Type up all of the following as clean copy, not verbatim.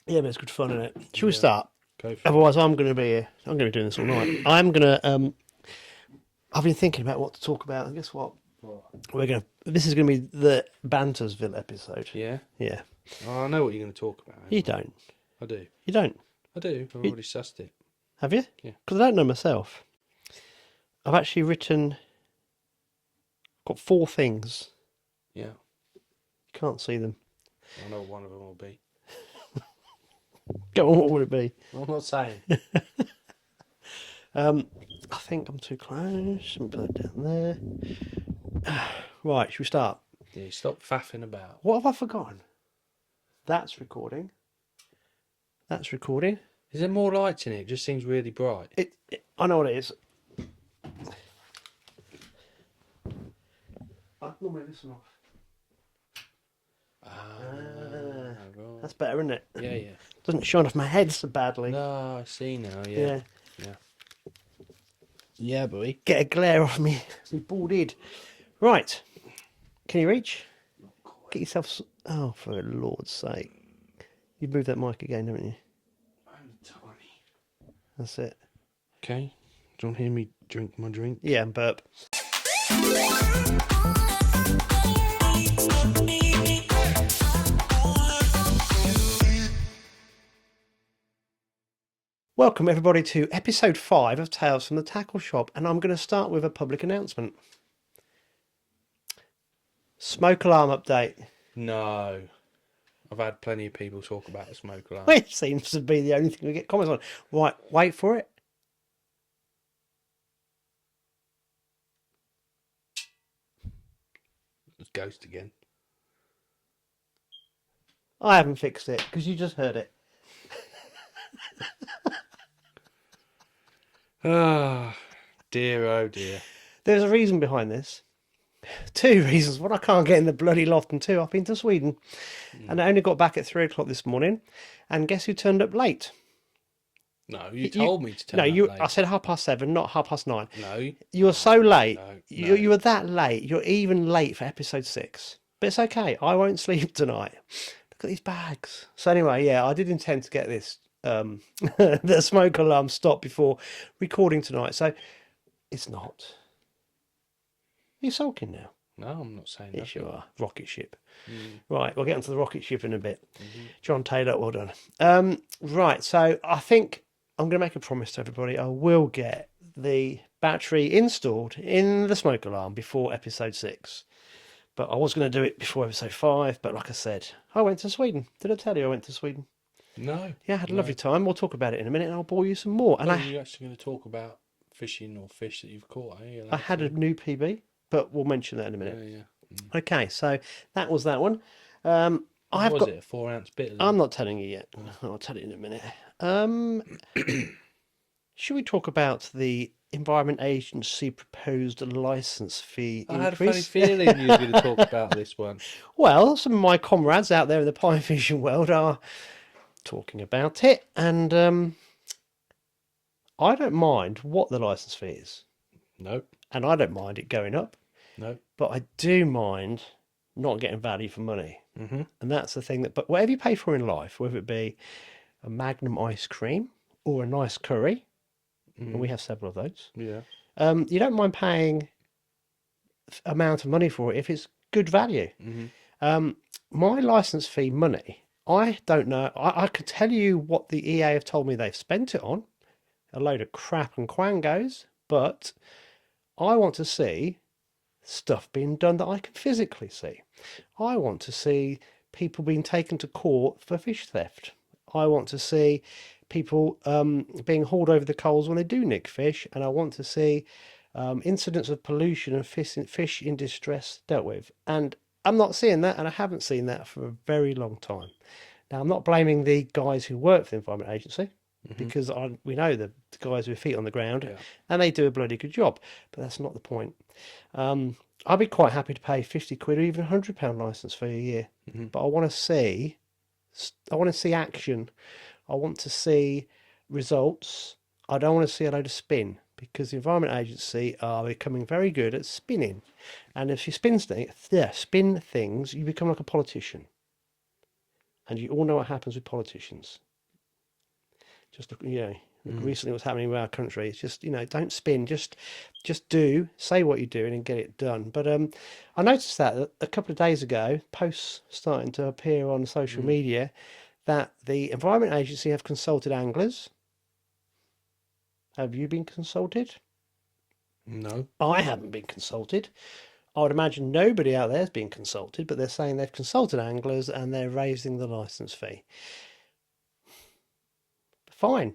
Yeah, but it's good fun, isn't it? Should we Yeah, start? go for it. Otherwise, I'm going to be here. I'm going to be doing this all night. I've been thinking about what to talk about, and guess what? This is going to be the Bantersville episode. Yeah? Yeah. Oh, I know what you're going to talk about. You Anyway. don't. I do. You don't. I do. I've You, already sussed it. have you? Yeah. Because I don't know myself. I've actually got 4 things. Yeah. You can't see them. I know what one of them will be. Go on, what would it be? I'm not saying. I think I'm too close. Let me put that down there. Right, should we start? Yeah, stop faffing about. What have I forgotten? That's recording. That's recording. Is there more lights in it? It just seems really bright. I know what it is. I normally listen off. Right. That's better, isn't it? Yeah, yeah. Doesn't shine off my head so badly. No, I see now. Yeah. Yeah. Yeah. Yeah, boy. Get a glare off me. Me bald head. Right. Can you reach? Get yourself. Oh, for the Lord's sake! You've moved that mic again, haven't you? I'm tiny. That's it. Okay. Do you want to hear me drink my drink? Yeah, and burp. Welcome everybody to episode 5 of Tales from the Tackle Shop, and I'm going to start with a public announcement. Smoke alarm update. No. I've had plenty of people talk about the smoke alarm. It seems to be the only thing we get comments on. Right, wait for it. It's ghost again. I haven't fixed it because you just heard it. Ah, dear, oh dear. There's a reason behind this. 2 reasons. One, I can't get in the bloody loft, and 2, I've been to Sweden. And I only got back at 3 o'clock this morning. And guess who turned up late? No, you told me to turn up late. I said 7:30, not 9:30. No. You were so late. No. You were that late. You're even late for episode 6. But it's okay. I won't sleep tonight. Look at these bags. So anyway, yeah, I did intend to get this the smoke alarm stopped before recording tonight. So it's not. You're sulking now. No, I'm not saying that. Yes, you are. Rocket ship. Right, we'll get onto the rocket ship in a bit. John Taylor, well done. Right, so I think I'm going to make a promise to everybody. I will get the battery installed in the smoke alarm before episode 6. But I was going to do it before episode 5. But like I said, I went to Sweden. Did I tell you I went to Sweden? No. Yeah, I had a lovely time. We'll talk about it in a minute and I'll bore you some more. And You're actually going to talk about fishing or fish that you've caught, are you? I had a new PB, but we'll mention that in a minute. Yeah. Okay, so that was that one. What was it, a 4-ounce bit? I'm not telling you yet. I'll tell you in a minute. Should we talk about the Environment Agency proposed licence fee increase? I had a funny feeling you were going to talk about this one. Well, some of my comrades out there in the pie fishing world are talking about it, and I don't mind what the licence fee is. No. And I don't mind it going up. No. But I do mind not getting value for money. Mm-hmm. And that's the thing but whatever you pay for in life, whether it be a Magnum ice cream or a nice curry, and we have several of those. Yeah. You don't mind paying amount of money for it if it's good value. Mm-hmm. My license fee money, I don't know. I could tell you what the EA have told me they've spent it on, a load of crap and quangos, but I want to see stuff being done that I can physically see. I want to see people being taken to court for fish theft. I want to see people being hauled over the coals when they do nick fish, and I want to see incidents of pollution and fish in distress dealt with. And I'm not seeing that, and I haven't seen that for a very long time. Now, I'm not blaming the guys who work for the Environment Agency, because we know the guys with feet on the ground, and they do a bloody good job. But that's not the point. I'd be quite happy to pay 50 quid or even £100 licence fee a year. But I want to see action. I want to see results. I don't want to see a load of spin, because the Environment Agency are becoming very good at spinning. And if you spin things, you become like a politician. And you all know what happens with politicians. Just look, look recently what's happening with our country. It's just, don't spin. Just do, say what you're doing and get it done. But I noticed that a couple of days ago, posts starting to appear on social media that the Environment Agency have consulted anglers. Have you been consulted? No. I haven't been consulted. I would imagine nobody out there has been consulted, but they're saying they've consulted anglers and they're raising the license fee. Fine.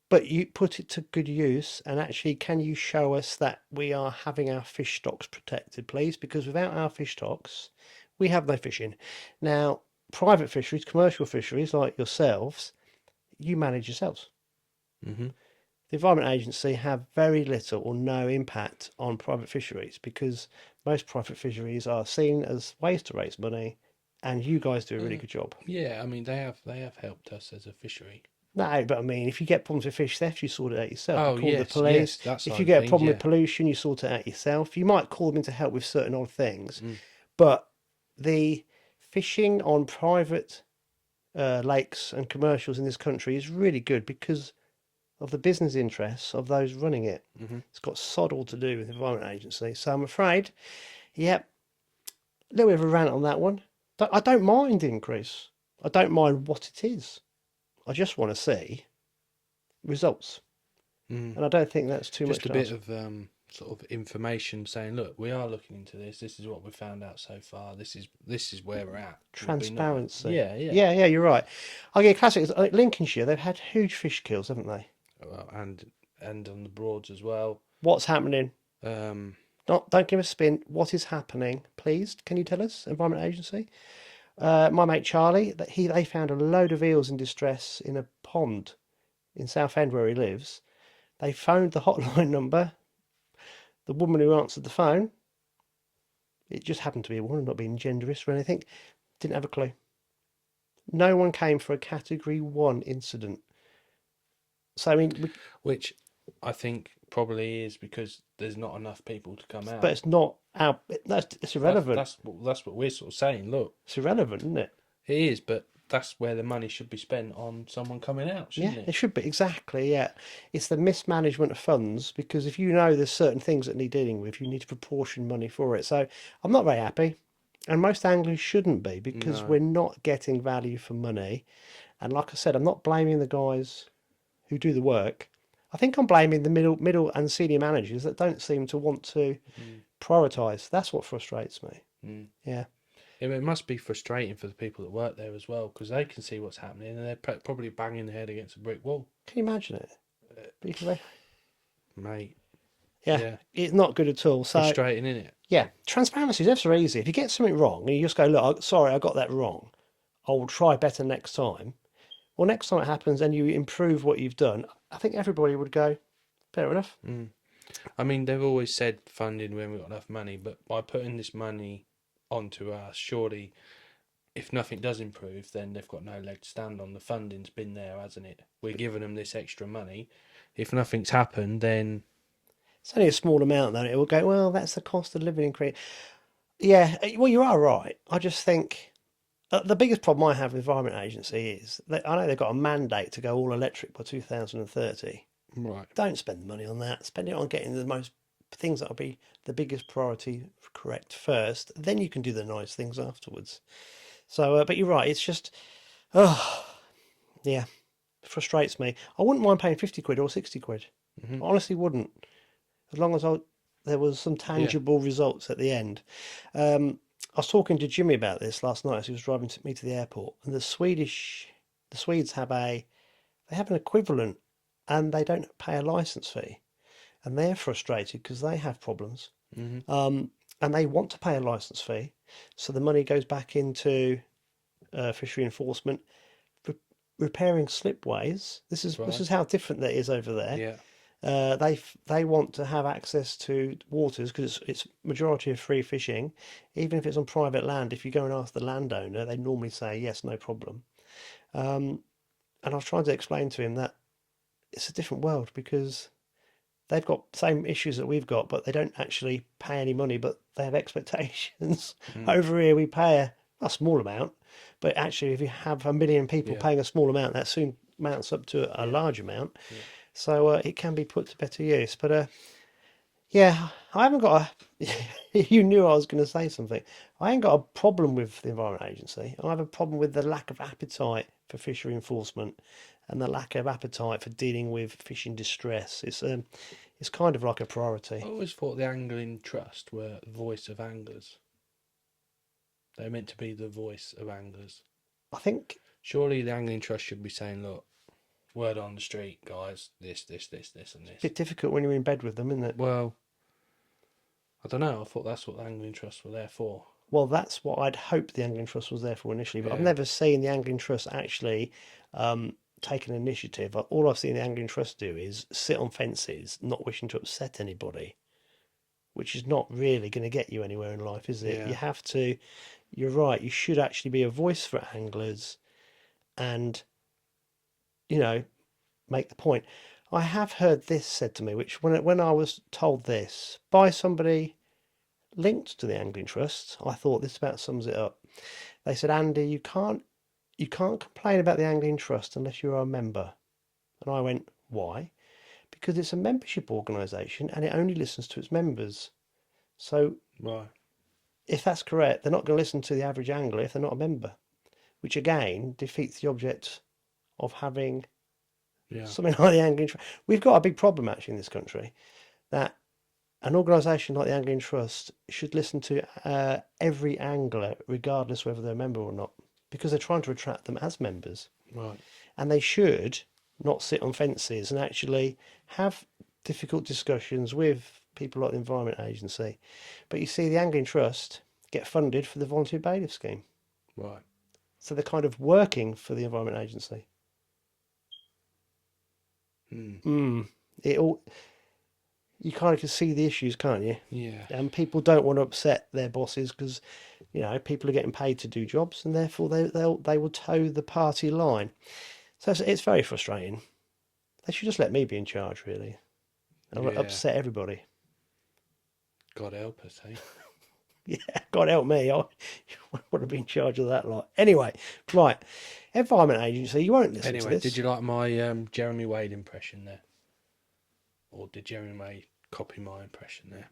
But you put it to good use, and actually, can you show us that we are having our fish stocks protected, please? Because without our fish stocks, we have no fishing. Now, private fisheries, commercial fisheries like yourselves, you manage yourselves. Mm-hmm. The Environment Agency have very little or no impact on private fisheries because most private fisheries are seen as ways to raise money, and you guys do a really good job. Yeah, I mean they have helped us as a fishery. No, but I mean, if you get problems with fish theft, you sort it out yourself. You Oh call the yes, police. that If side you of get a things, problem yeah. with pollution, you sort it out yourself. You might call them in to help with certain odd things, Mm. but the fishing on private lakes and commercials in this country is really good because of the business interests of those running it. Mm-hmm. It's got sod all to do with the Environment Agency. So I'm afraid, yep, a little bit of a rant on that one. I don't mind the increase. I don't mind what it is. I just want to see results. Mm. And I don't think that's too much Just a to bit ask. of sort of information saying, look, we are looking into this. This is what we found out so far. This is where we're at. Would be nice. Transparency. Yeah, yeah. Yeah, you're right. I'll give you a classic. Lincolnshire, they've had huge fish kills, haven't they? Well, and on the Broads as well. What's happening? Um, Don't give a spin. What is happening, please? Can you tell us, Environment Agency? My mate Charlie, they found a load of eels in distress in a pond in Southend where he lives. They phoned the hotline number. The woman who answered the phone, it just happened to be a woman, not being genderist or anything, didn't have a clue. No one came for a Category 1 incident. So, I mean, which I think probably is because there's not enough people to come out. but it's not our. It's irrelevant. That's what we're sort of saying. Look, It's irrelevant, isn't it? it is, but that's where the money should be spent on someone coming out, shouldn't Yeah, it? it should be exactly. Yeah, it's the mismanagement of funds because if you know there's certain things that need dealing with, you need to proportion money for it. So I'm not very happy, and most anglers shouldn't be because No. we're not getting value for money. And like I said, I'm not blaming the guys who do the work. I think I'm blaming the middle and senior managers that don't seem to want to prioritise. That's what frustrates me. Mm. Yeah. It must be frustrating for the people that work there as well because they can see what's happening and they're probably banging their head against a brick wall. Can you imagine it? Mate. Yeah, Yeah. it's not good at all. So Frustrating, isn't it? yeah, transparency is ever so easy. If you get something wrong and you just go, look, sorry, I got that wrong. I will try better next time. Well, next time it happens and you improve what you've done, I think everybody would go, fair enough. Mm. I mean, they've always said funding when we've got enough money, but by putting this money onto us, surely if nothing does improve, then they've got no leg to stand on. The funding's been there, hasn't it? We're giving them this extra money. If nothing's happened, then It's only a small amount, though. It will go, well, that's the cost of living increase. Yeah, well, you are right. I just think the biggest problem I have with the Environment Agency is that I know they've got a mandate to go all electric by 2030. right. Don't spend the money on that. Spend it on getting the most things that will be the biggest priority correct first. Then you can do the nice things afterwards. So, but you're right. It's just, oh, yeah, it frustrates me. I wouldn't mind paying 50 quid or 60 quid. Mhm. I honestly wouldn't, as long as there was some tangible results at the end. I was talking to Jimmy about this last night as he was driving me to the airport, and the Swedes have they have an equivalent, and they don't pay a license fee, and they're frustrated because they have problems, Mhm. and they want to pay a license fee, so the money goes back into fishery enforcement, repairing slipways. This is how different that is over there. Yeah. They want to have access to waters because it's majority of free fishing, even if it's on private land. If you go and ask the landowner, they normally say yes, no problem. And I was trying to explain to him that it's a different world because they've got the same issues that we've got, but they don't actually pay any money, but they have expectations. Over here, we pay a small amount, but actually, if you have a million people Yeah. paying a small amount, that soon mounts up to a Yeah. large amount. Yeah. So it can be put to better use. But yeah, I haven't got a. You knew I was going to say something. I ain't got a problem with the Environment Agency. I have a problem with the lack of appetite for fishery enforcement and the lack of appetite for dealing with fish in distress. It's kind of like a I priority. always thought the Angling Trust were the voice of anglers. They're meant to be the voice of anglers. I think Surely the Angling Trust should be saying, look, word on the street, guys, this, and it's a this. bit difficult when you're in bed with them, isn't it? Well, I don't know. I thought that's what the Angling Trust were there for. Well, that's what I'd hoped the Angling Trust was there for initially, but I've Yeah. never seen the Angling Trust actually take an initiative. All I've seen the Angling Trust do is sit on fences, not wishing to upset anybody, which is not really going to get you anywhere in life, is it? You Yeah. have to, you're right, you should actually be a voice for anglers and, you know, make the point. I have heard this said to me, which when I was told this by somebody linked to the Angling Trust, I thought this about sums it up. They said, Andy, you can't complain about the Angling Trust unless you're a member. And I went, why? Because it's a membership organisation and it only listens to its members. So Right. if that's correct, they're not going to listen to the average angler if they're not a member, which again defeats the object of having Yeah. something like the Angling Trust. We've got a big problem actually in this country that an organisation like the Angling Trust should listen to every angler, regardless whether they're a member or not, because they're trying to attract them as members. Right. And they should not sit on fences and actually have difficult discussions with people like the Environment Agency. But you see, the Angling Trust get funded for the volunteer bailiff scheme. Right. So they're kind of working for the Environment Agency. It all you kind of can see the issues, can't you? Yeah. And people don't want to upset their bosses because people are getting paid to do jobs, and therefore they will toe the party line. So it's very frustrating. They should just let me be in charge, really. And Yeah. upset everybody. God help us, hey? Yeah, God help me. I want to be in charge of that lot. Anyway, right. Environment Agency, you won't listen to Anyway, this. did you like my Jeremy Wade impression there? Or did Jeremy Wade copy my impression there?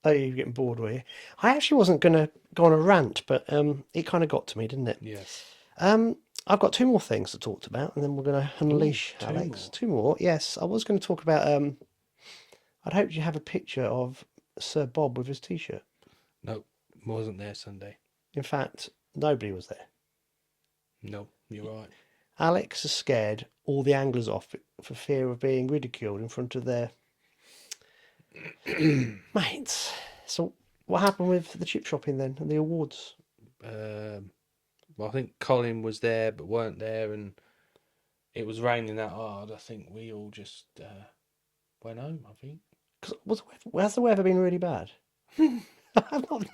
Oh, you're getting bored, were you? I actually wasn't going to go on a rant, but it kind of got to me, didn't it? Yeah. I've got two more things to talk about, and then we're going to unleash two Alex. more. Two more, yes. I was going to talk about. I'd hoped you have a picture of Sir Bob with his T-shirt. No, wasn't there Sunday. In fact, nobody was there. No, you're right. Alex has scared all the anglers off for fear of being ridiculed in front of their mates. So, what happened with the chip shopping then and the awards? Well, I think Colin was there but weren't there, and it was raining that hard. I think we all just went home, I think. Because has the weather been really bad? I've not,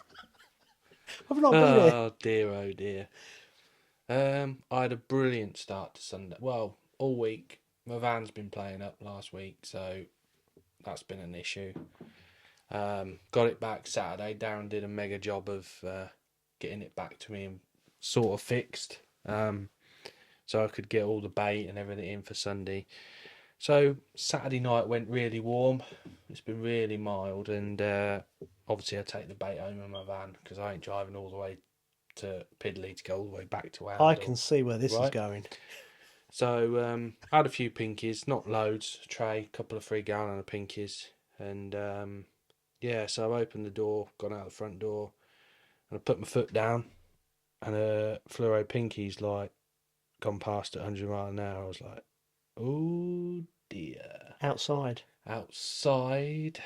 I've not been here. Oh dear, oh dear. I had a brilliant start to Sunday. Well, all week. My van's been playing up last week, so that's been an issue. Got it back Saturday. Darren did a mega job of getting it back to me and sort of fixed, so I could get all the bait and everything in for Sunday. So Saturday night went really warm. It's been really mild, and obviously I take the bait home in my van because I ain't driving all the way to Pidley to go all the way back to Oundle. I can see where this is going. So I had a few pinkies, not loads, a tray, a couple of 3 gallon of pinkies, and so I opened the door, got out the front door, and I put my foot down, and a fluoro pinky's like gone past at 100 miles an hour. I was like, oh dear. Outside.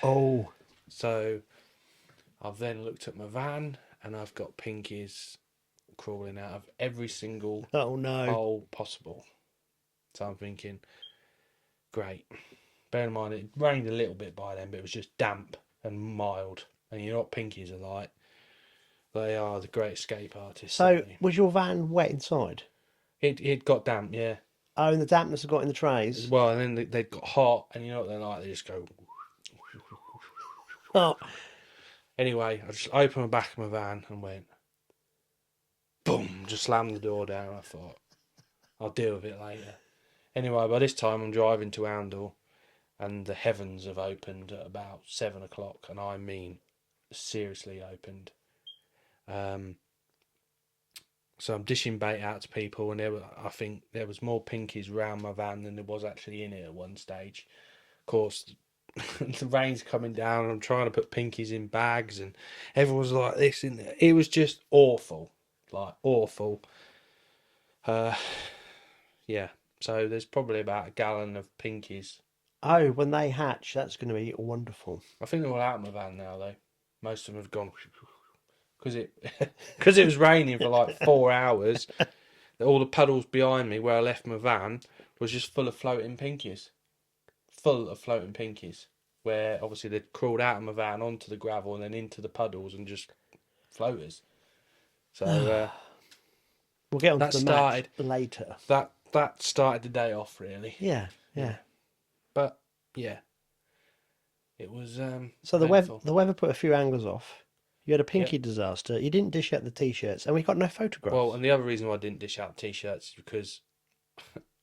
Oh. So I've then looked at my van, and I've got pinkies crawling out of every single hole possible. So I'm thinking, great. Bear in mind, it rained a little bit by then, but it was just damp and mild. And you know what pinkies are like? They are the great escape artists. So, was your van wet inside? It got damp, yeah. Oh, and the dampness got in the trays? Well, and then they got hot, and you know what they're like? They just go... Oh. Anyway, I just opened the back of my van and went, boom, just slammed the door down. I thought, I'll deal with it later. Anyway, by this time I'm driving to Oundle, and the heavens have opened at about 7 o'clock, and I mean seriously opened. So I'm dishing bait out to people, and I think there was more pinkies round my van than there was actually in it at one stage. Of course, the rain's coming down, and I'm trying to put pinkies in bags, and everyone's like this in there. It was just awful, like awful. Yeah. So there's probably about a gallon of pinkies. Oh, when they hatch, that's going to be wonderful. I think they're all out of my van now, though. Most of them have gone because it was raining for like 4 hours. All the puddles behind me where I left my van was just full of floating pinkies. Full of floating pinkies. Where obviously they'd crawled out of my van onto the gravel and then into the puddles and just floaters. So we'll get on that to the started match later. That started the day off, really. Yeah. But yeah, it was. So the painful. weather put a few angles off. You had a pinky disaster. You didn't dish out the t-shirts, and we got no photographs. Well, and the other reason why I didn't dish out t-shirts is because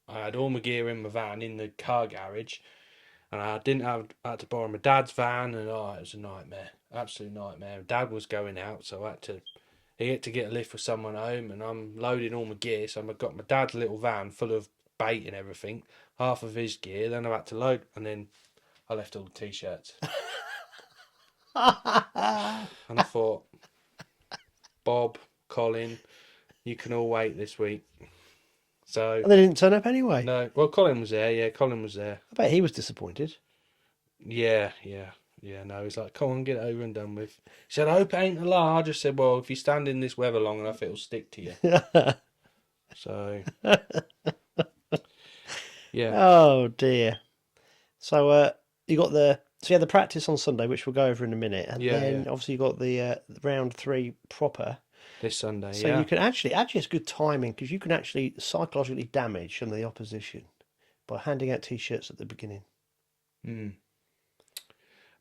I had all my gear in my van in the car garage, and I had to borrow my dad's van, and it was a nightmare, absolute nightmare. Dad was going out, so he had to get a lift for someone home, and I'm loading all my gear, so I've got my dad's little van full of bait and everything, half of his gear, then I had to load, and then I left all the t-shirts. And I thought, Bob, Colin, you can all wait this week. So and they didn't turn up anyway. no, well, Colin was there. Yeah, Colin was there. I bet he was disappointed. Yeah. No, he's like, come on, get it over and done with. He said, I hope it ain't a lie. I just said, well, if you stand in this weather long enough, it'll stick to you. So, yeah. Oh dear. So you got you had the practice on Sunday, which we'll go over in a minute, and then obviously you got the round 3 proper This Sunday. So you can actually it's good timing because you can actually psychologically damage some of the opposition by handing out t-shirts at the beginning.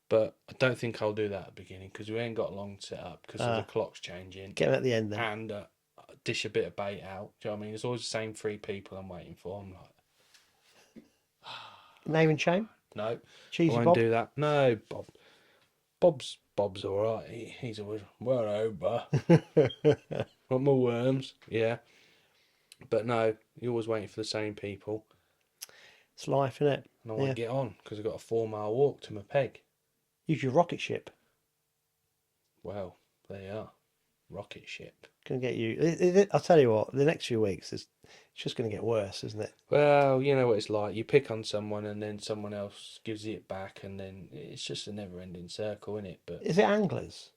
But I don't think I'll do that at the beginning because we ain't got long to set up because of the clocks changing. Get them at the end then. And dish a bit of bait out. Do you know what I mean? It's always the same 3 people I'm waiting for. I'm like, Name and shame? no, Cheesy I won't Bob? do that. No, Bob's all right. He's always well over. Want more worms? Yeah, but no, you're always waiting for the same people. It's life, isn't it? And I want to get on because I've got a 4-mile walk to my peg. Use your rocket ship. Well, there you are. Rocket ship. Can get you. I'll tell you what. The next few weeks, it's just going to get worse, isn't it? Well, you know what it's like. You pick on someone, and then someone else gives you it back, and then it's just a never-ending circle, isn't it? But is it anglers?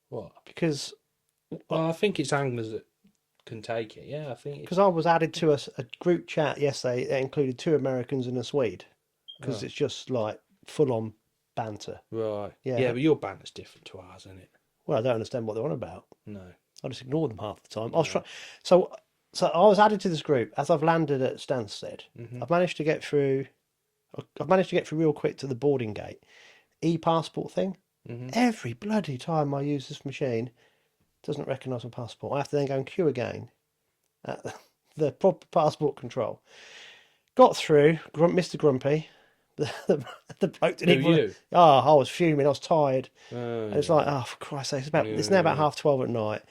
What? Because I think it's anglers that can take it. Yeah, I think. Because I was added to a group chat yesterday that included 2 Americans and a Swede. Because it's just like full-on banter. Right. Yeah. But your banter's different to ours, isn't it? Well, I don't understand what they're on about. No. I just ignore them half the time. I was trying. So I was added to this group as I've landed at Stansted. I've managed to get through. Real quick to the boarding gate. E-passport thing. Every bloody time I use this machine, it doesn't recognise my passport. I have to then go and queue again at the proper passport control. Got through. Mr. Grumpy. The bloke didn't even. You? Oh, I was fuming. I was tired. And it's like, oh, for Christ's sake! It's now about 12:30 at night.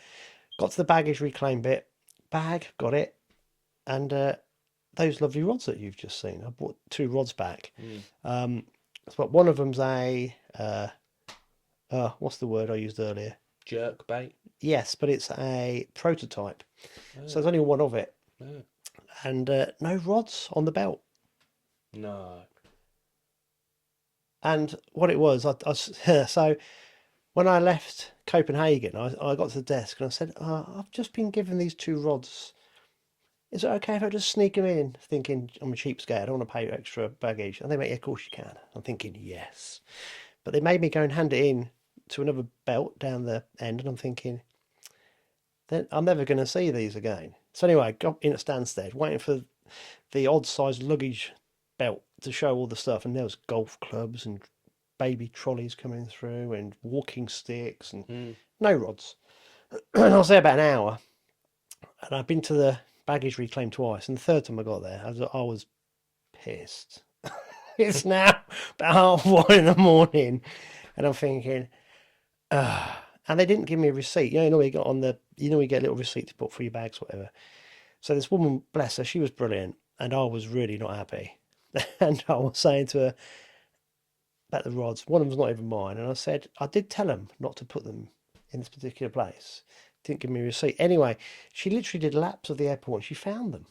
Got to the baggage reclaim bit. Bag, got it, and those lovely rods that you've just seen. I bought 2 rods back. But one of them's a what's the word I used earlier? Jerk bait. Yes, but it's a prototype, so there's only one of it, and no rods on the belt. No. And what it was, so when I left Copenhagen, I got to the desk and I said, I've just been given these 2 rods. Is it okay if I just sneak them in? Thinking I'm a cheapskate, I don't want to pay extra baggage. And they went, yeah, of course you can. I'm thinking, yes. But they made me go and hand it in to another belt down the end. And I'm thinking, then I'm never going to see these again. So anyway, I got in at Stansted, waiting for the odd sized luggage belt to show all the stuff, and there was golf clubs and baby trolleys coming through and walking sticks and no rods. And I was there about an hour, And I've been to the baggage reclaim twice, and the third time I got there, I was pissed. It's now about 1 in the morning, and I'm thinking, and they didn't give me a receipt. You know, you got on the, you get a little receipt to put for your bags, whatever. So this woman, bless her, she was brilliant, and I was really not happy. And I was saying to her about the rods, one of them's not even mine, and I said I did tell them not to put them in this particular place. Didn't give me a receipt. Anyway, she literally did laps of the airport and she found them.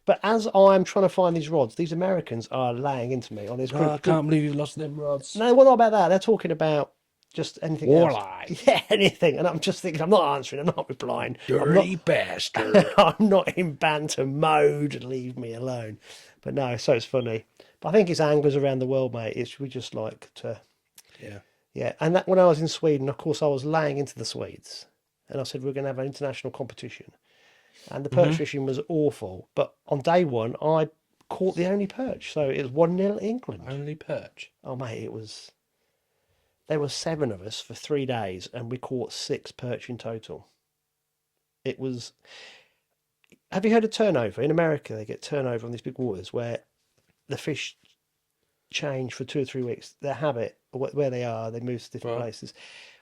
But as I'm trying to find these rods, these Americans are laying into me on this group. I can't believe you've lost them rods. No, well, not about that. They're talking about just anything else. Walleye. Yeah, anything. And I'm just thinking, I'm not answering, I'm not replying. Dirty bastard. I'm not in banter mode. Leave me alone. But no, so it's funny. But I think it's anglers around the world, mate. We just like to... Yeah. Yeah, and that when I was in Sweden, of course, I was laying into the Swedes. And I said, we're going to have an international competition. And the perch fishing was awful. But on day one, I caught the only perch. So it was 1-0 England. Only perch? Oh, mate, it was... There were 7 of us for 3 days, and we caught 6 perch in total. It was... Have you heard of turnover? In America, they get turnover on these big waters where the fish change for 2 or 3 weeks. Their habit, where they are, they move to different places.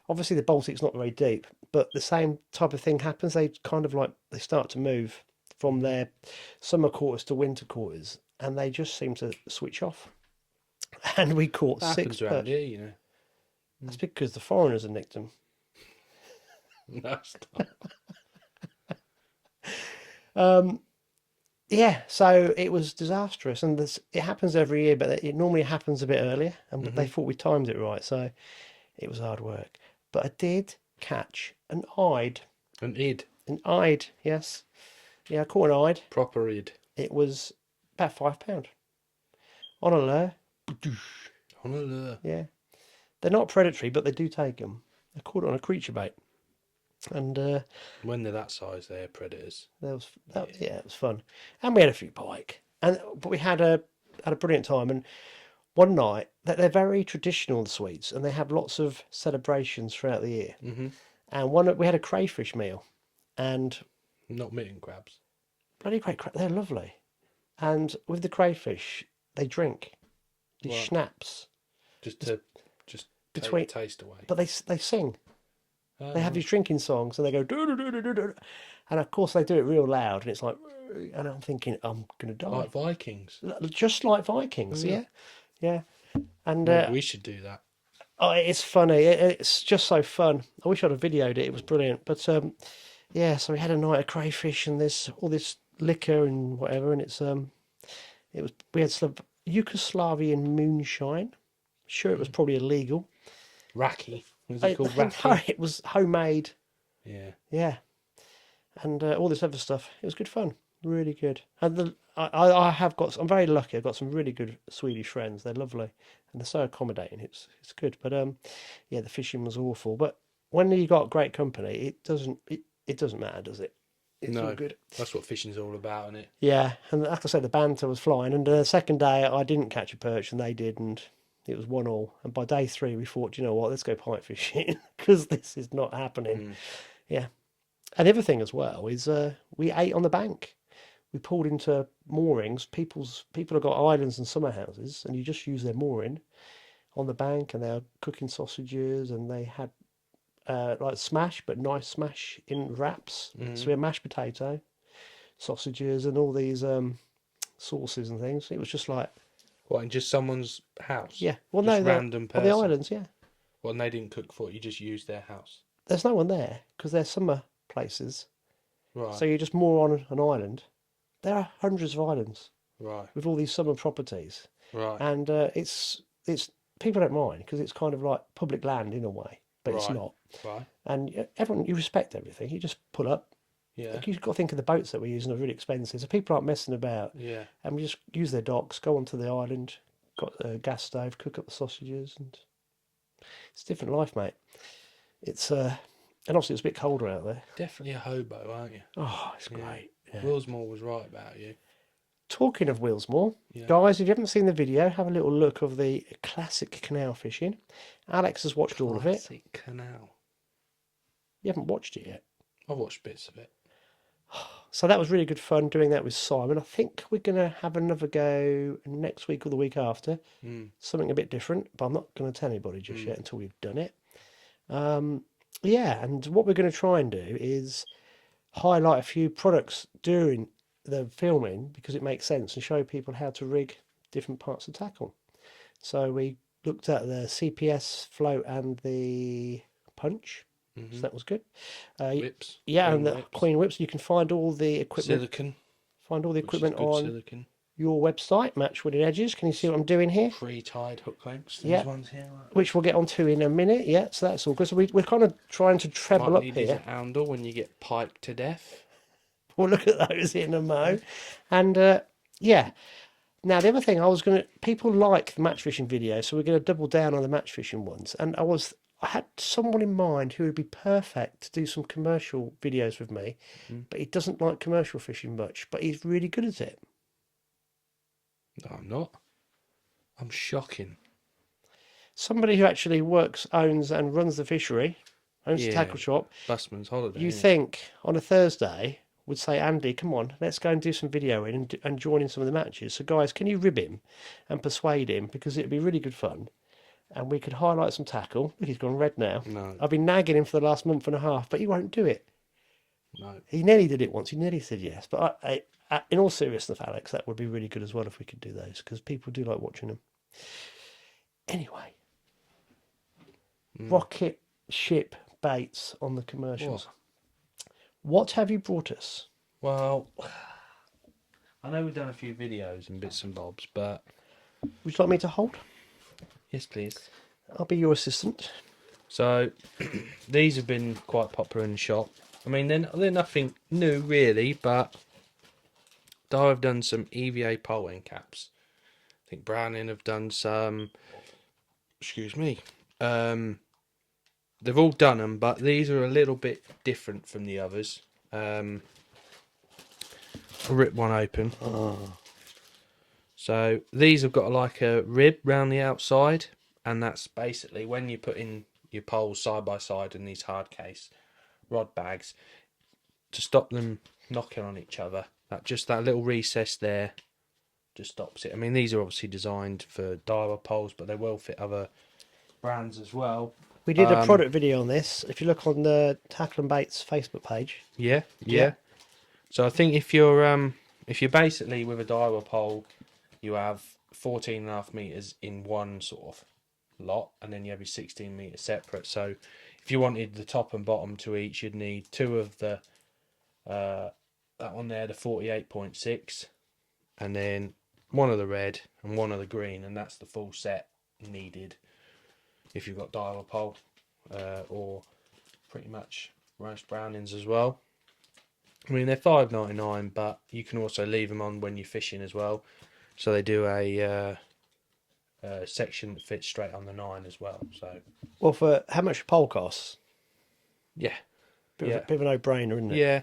Obviously, the Baltic's not very deep, but the same type of thing happens. They kind of they start to move from their summer quarters to winter quarters, and they just seem to switch off. And we caught That 6 happens around perch. here, you know. That's because the foreigners have nicked them. No, stop. Yeah, so it was disastrous, and it happens every year, but it normally happens a bit earlier, and they thought we timed it right, so it was hard work. But I did catch an ide. An id. An ide, yes. Yeah, I caught an ide. Proper id. It was about £5 on a lure. On a lure. Yeah, they're not predatory, but they do take them. I caught it on a creature bait, and when they're that size, they're predators. it was fun, and we had a few pike, but we had a brilliant time. And one night, they're very traditional, the Swedes, and they have lots of celebrations throughout the year. And we had a crayfish meal, and Not mitten crabs. bloody great crap, they're lovely. And with the crayfish, they drink these schnapps Just to between taste away. but they sing. They have these drinking songs, and they go do do do do do, and of course they do it real loud, and it's like, and I'm thinking I'm gonna die, Like Vikings. just like Vikings, yeah. And We should do that. oh, it's funny. It's just so fun. I wish I'd have videoed it. It was brilliant. But yeah. So we had a night of crayfish and all this liquor and whatever, and we had some Yugoslavian moonshine. Sure, it was probably illegal. Raki. Was it called No, Raki? it was homemade. Yeah. Yeah, and all this other stuff. It was good fun. Really good. And I'm very lucky. I've got some really good Swedish friends. They're lovely and they're so accommodating. It's good. But yeah, the fishing was awful. But when you got great company, it doesn't matter, does it? It's all good. That's what fishing's all about, isn't it? Yeah, and like I said, the banter was flying. And the second day, I didn't catch a perch, and they did, and it was 1-1. And by day 3, we thought, you know what, let's go pike fishing because this is not happening. Yeah, and the other thing as well is we ate on the bank. We pulled into moorings. People have got islands and summer houses, and you just use their mooring on the bank, and they were cooking sausages, and they had like smash, but nice smash in wraps. So we had mashed potato, sausages, and all these sauces and things. It was just like, What, in just someone's house? yeah. Well, Just no, random on person? the islands, yeah. Well, and they didn't cook for it. You just used their house. There's no one there because they're summer places. Right. So you just moor on an island. There are hundreds of islands Right. with all these summer properties. Right. And it's people don't mind because it's kind of like public land in a way, but it's Right. not. Right. And everyone, you respect everything. You just pull up. Yeah. Like, you've got to think of the boats that we're using are really expensive, so people aren't messing about. Yeah. And we just use their docks, go onto the island, got a gas stove, cook up the sausages, and it's a different life, mate. It's and obviously it's a bit colder out there. Definitely a hobo, aren't you? Oh, it's great. Yeah. Willsmore was right about you. Talking of Willsmore, Yeah. guys, if you haven't seen the video, have a little look of the classic canal fishing. Alex has watched all of it. Classic canal. You haven't watched it yet. I've watched bits of it. So that was really good fun doing that with Simon. I think we're going to have another go next week or the week after. Something a bit different, but I'm not going to tell anybody just yet until we've done it. Yeah, and what we're going to try and do is highlight a few products during the filming because it makes sense and show people how to rig different parts of tackle. So we looked at the CPS float and the punch. So that was good. Whips. Yeah, Queen and the whips. Queen whips. You can find all the equipment. Silicon. Find all the Which is equipment good on silicon. your website, Match Wooded Edges. Can you see what I'm doing here? Pre-tied hook lengths. These Yeah. ones here. Right? Which we'll get onto in a minute. Yeah, so that's all good. So we're kind of trying to treble Might up need here. these at handle when you get piped to death. We'll look at those in a mo. And yeah. Now the other thing people like the match fishing videos, so we're gonna double down on the match fishing ones. And I had someone in mind who would be perfect to do some commercial videos with me, but he doesn't like commercial fishing much, but he's really good at it. No, I'm not. I'm shocking. Somebody who actually owns and runs the fishery, owns the tackle shop. Busman's holiday. You think on a Thursday would say, Andy, come on, let's go and do some videoing and join in some of the matches. So guys, can you rib him and persuade him, because it'd be really good fun, and we could highlight some tackle. Look, he's gone red now. No. I've been nagging him for the last month and a half, but he won't do it. No. He nearly did it once. He nearly said yes. But in all seriousness, Alex, that would be really good as well if we could do those, because people do like watching them. Anyway, rocket ship baits on the commercials. What have you brought us? Well, I know we've done a few videos and bits and bobs, but... Would you like me to hold? Yes, please. I'll be your assistant. So, these have been quite popular in the shop. I mean, they're nothing new, really, but I've done some EVA pole end caps. I think Browning have done some... Excuse me. They've all done them, but these are a little bit different from the others. I'll rip one open. So these have got like a rib round the outside, and that's basically when you put in your poles side by side in these hard case rod bags to stop them knocking on each other. That little recess there just stops it. I mean, these are obviously designed for Daiwa poles, but they will fit other brands as well. We did a product video on this. If you look on the Tackle and Baits Facebook page. Yeah. So I think if you're basically with a Daiwa pole, you have 14.5 meters in one sort of lot, and then you have your 16 meters separate. So if you wanted the top and bottom to each, you'd need two of the that one there, the 48.6, and then one of the red and one of the green, and that's the full set needed if you've got Daiwa pole, or pretty much most Brownings as well. I mean, they're $5.99, but you can also leave them on when you're fishing as well. So they do a section that fits straight on the 9 as well. So, Well, for how much a pole costs? yeah, Bit of a no-brainer, isn't it? yeah.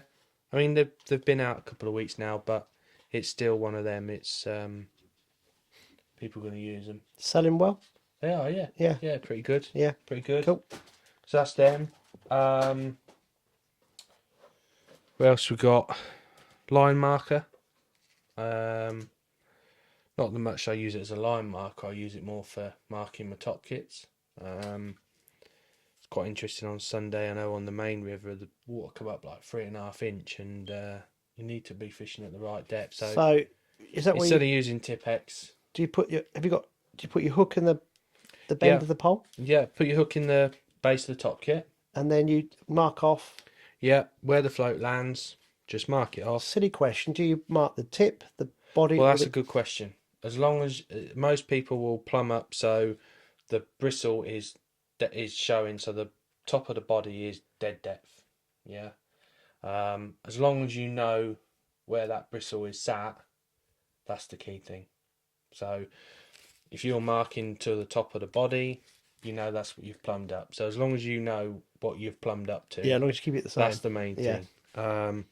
I mean, they've been out a couple of weeks now, but it's still one of them. It's people are going to use them. Selling well? They are, yeah. Yeah. Yeah, pretty good. Yeah. Pretty good. Cool. So that's them. What else we got? Line marker. Not that much I use it as a line marker. I use it more for marking my top kits. It's quite interesting on Sunday. I know on the main river the water come up like 3.5 inch, and you need to be fishing at the right depth. So is that instead of using Tipex, do you put your hook in the bend of the pole? Yeah, put your hook in the base of the top kit, and then you mark off. Yeah, where the float lands, just mark it off. Silly question. Do you mark the tip, the body? Well, that's a good question. As long as most people will plumb up, so the bristle is showing, so the top of the body is dead depth. Yeah. As long as you know where that bristle is sat, that's the key thing. So if you're marking to the top of the body, you know that's what you've plumbed up. So as long as you know what you've plumbed up to, as long as you keep it the same. that's the main thing.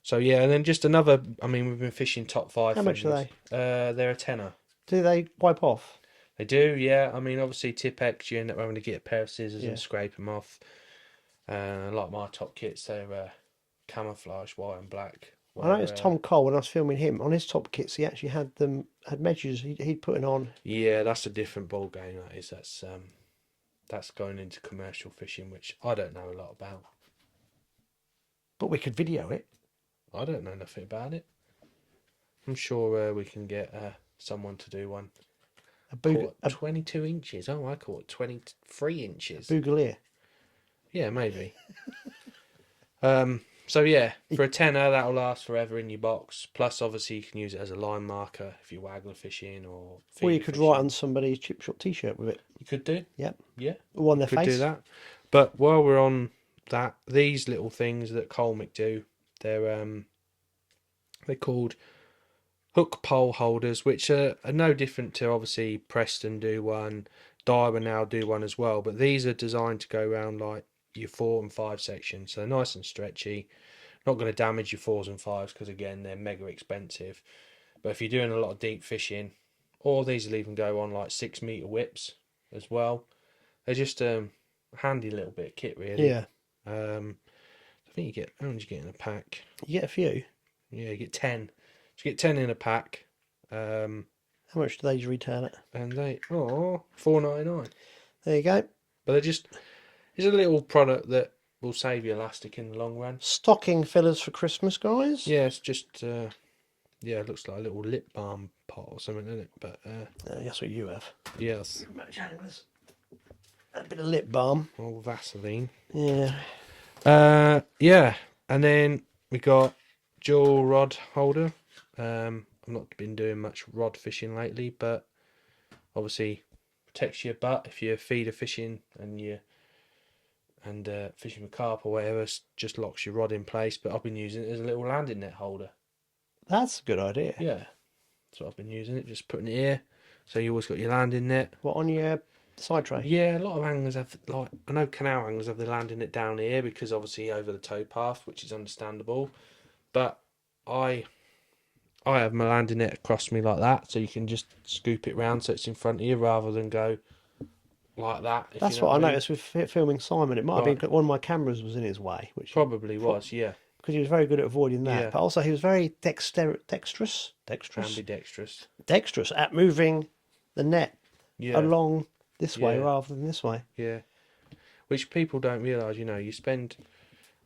So yeah, and then just another. I mean, we've been fishing top 5. How much are they? They're a tenner. Do they wipe off? They do, yeah. I mean, obviously Tipex, you end up having to get a pair of scissors and scrape them off. Like my top kits, they're camouflage, white and black. I noticed Tom Cole when I was filming him on his top kits. He actually had measures he'd put it on. Yeah, that's a different ball game. That is. That's going into commercial fishing, which I don't know a lot about. But we could video it. I don't know nothing about it. I'm sure we can get someone to do one. A 22 inches. Oh, I caught 23 inches. Boogalier. Yeah, maybe. So yeah, for a tenner, that'll last forever in your box. Plus, obviously, you can use it as a line marker if you're waggler fishing or Or you feeder could fishing. write on somebody's chip shop T-shirt with it. You could do. Yep. Yeah. Or on their Could face. do that. But while we're on that, these little things that Colmick do, they're called hook pole holders, which are no different to obviously Preston do one, Daiwa now do one as well. But these are designed to go around like your 4 and 5 section, so nice and stretchy. Not going to damage your 4s and 5s because again they're mega expensive. But if you're doing a lot of deep fishing, or these will even go on like 6 meter whips as well. They're just a handy little bit of kit really. Yeah. I think you get, how many do you get in a pack? You get a few. Yeah, you get 10. You get 10 in a pack. How much do they retail at? And they $4.99. There you go. But it's a little product that will save you elastic in the long run. Stocking fillers for Christmas, guys. Yeah, it's just it looks like a little lip balm pot or something, doesn't it? But That's what you have. yes, A bit of lip balm. or Vaseline. Yeah. Yeah, and then we got dual rod holder. I've not been doing much rod fishing lately, but obviously protects your butt if you're feeder fishing and fishing with carp or whatever. Just locks your rod in place. But I've been using it as a little landing net holder. That's a good idea. Yeah, that's what I've been using it. Just putting it here, so you always got your landing net. What, on your side tray? Yeah, a lot of anglers have, like, I know canal anglers have the landing net down here because obviously over the towpath, which is understandable. But I have my landing net across me like that, so you can just scoop it round so it's in front of you rather than go like that. That's what I noticed with filming Simon. It might have been one of my cameras was in his way, which Probably was, yeah. because he was very good at avoiding that. Yeah. But also he was very dexterous Ambidextrous. at moving the net Yeah. along this way Yeah. rather than this way. Yeah. Which people don't realise, you spend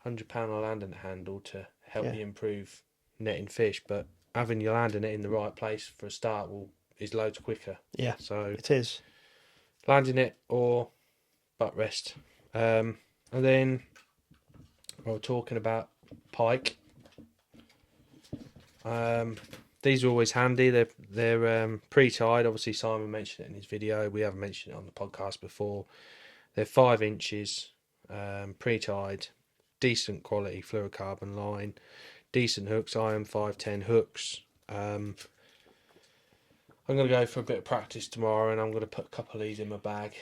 £100 on a landing net handle to help you improve netting fish, but having your landing net in the right place for a start is loads quicker. Yeah, So it is. landing net or butt rest. And then we're talking about pike. These are always handy. They're pre-tied. Obviously, Simon mentioned it in his video. We haven't mentioned it on the podcast before. They're 5 inches, pre-tied, decent quality fluorocarbon line, decent hooks, IM 510 hooks. I'm going to go for a bit of practice tomorrow, and I'm going to put a couple of these in my bag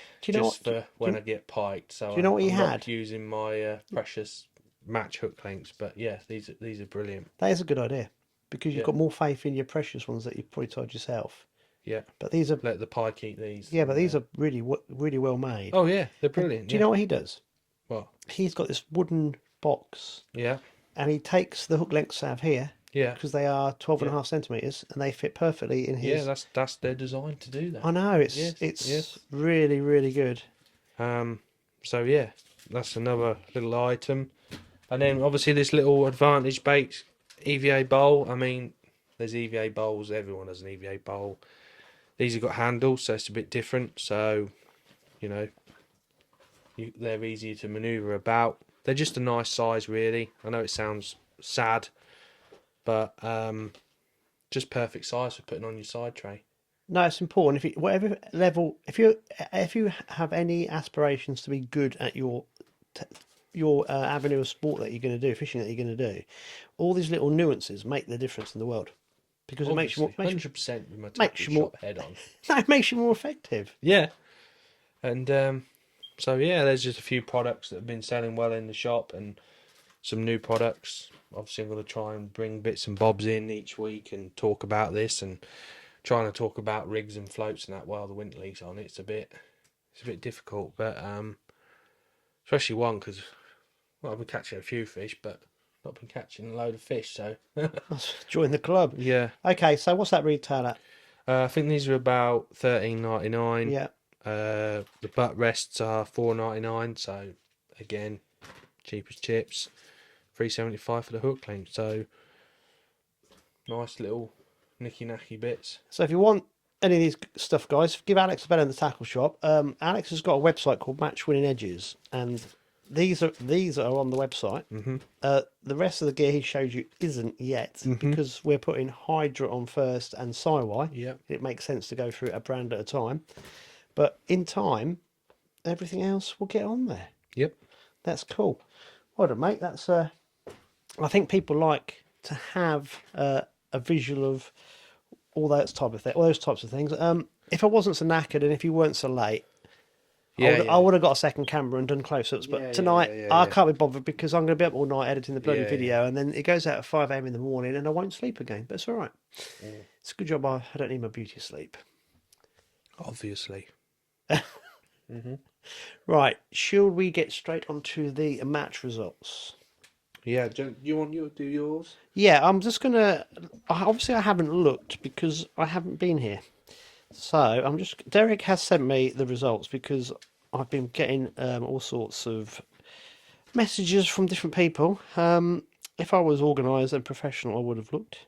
for when I get piked. So do you know what I'm he not had? using my precious match hook lengths, but yeah, these are brilliant. That is a good idea because you've got more faith in your precious ones that you've probably tied yourself. Yeah, But these are let the pike eat these. yeah, but these are really well made. Oh yeah, they're brilliant. Do you know what he does? What? He's got this wooden box, Yeah, and he takes the hook lengths out of here yeah, because they are 12.5 centimeters, and they fit perfectly in his. yeah. That's their design to do that. I know it's Yes. really good. So yeah, that's another little item, and then obviously this little Advantage Baits EVA bowl. I mean, there's EVA bowls. Everyone has an EVA bowl. These have got handles, so it's a bit different. So, they're easier to manoeuvre about. They're just a nice size, really. I know it sounds sad, but just perfect size for putting on your side tray. No, it's important. Whatever level, if you have any aspirations to be good at your avenue of sport that you're going to do, fishing that you're going to do, all these little nuances make the difference in the world because Obviously, it makes you 100% with my makes tackle you more- shop head on. no, it makes you more effective. Yeah, and so yeah, there's just a few products that have been selling well in the shop and some new products. Obviously, I'm going to try and bring bits and bobs in each week and talk about this and trying to talk about rigs and floats and that while the Winter League's on. It's a bit difficult, but especially one because Well, I've been catching a few fish, but not been catching a load of fish. So Join the club. yeah, Okay, so what's that retail at? I think these are about $13.99. Yeah. The butt rests are $4.99. So again, cheap as chips. $3.75 for the hook length. So nice little nicky nacky bits. So if you want any of these stuff, guys, give Alex a bell in the tackle shop. Alex has got a website called Match Winning Edges, and these are on the website. Mm-hmm. The rest of the gear he showed you isn't yet because we're putting Hydra on first and Sci-Y. Yep. It makes sense to go through a brand at a time, but in time, everything else will get on there. Yep. That's cool. Well done, mate. That's I think people like to have a visual of all those types of things. If I wasn't so knackered and if you weren't so late, I would have got a second camera and done close-ups. But tonight I can't be bothered because I'm going to be up all night editing the bloody video, and then it goes out at 5 a.m. in the morning, and I won't sleep again. But it's all right. It's a good job I don't need my beauty sleep. Obviously. Right, should we get straight onto the match results? Yeah, do you want you to do yours? Yeah, I'm just gonna. Obviously, I haven't looked because I haven't been here. So I'm just. Derek has sent me the results because I've been getting all sorts of messages from different people. If I was organised and professional, I would have looked.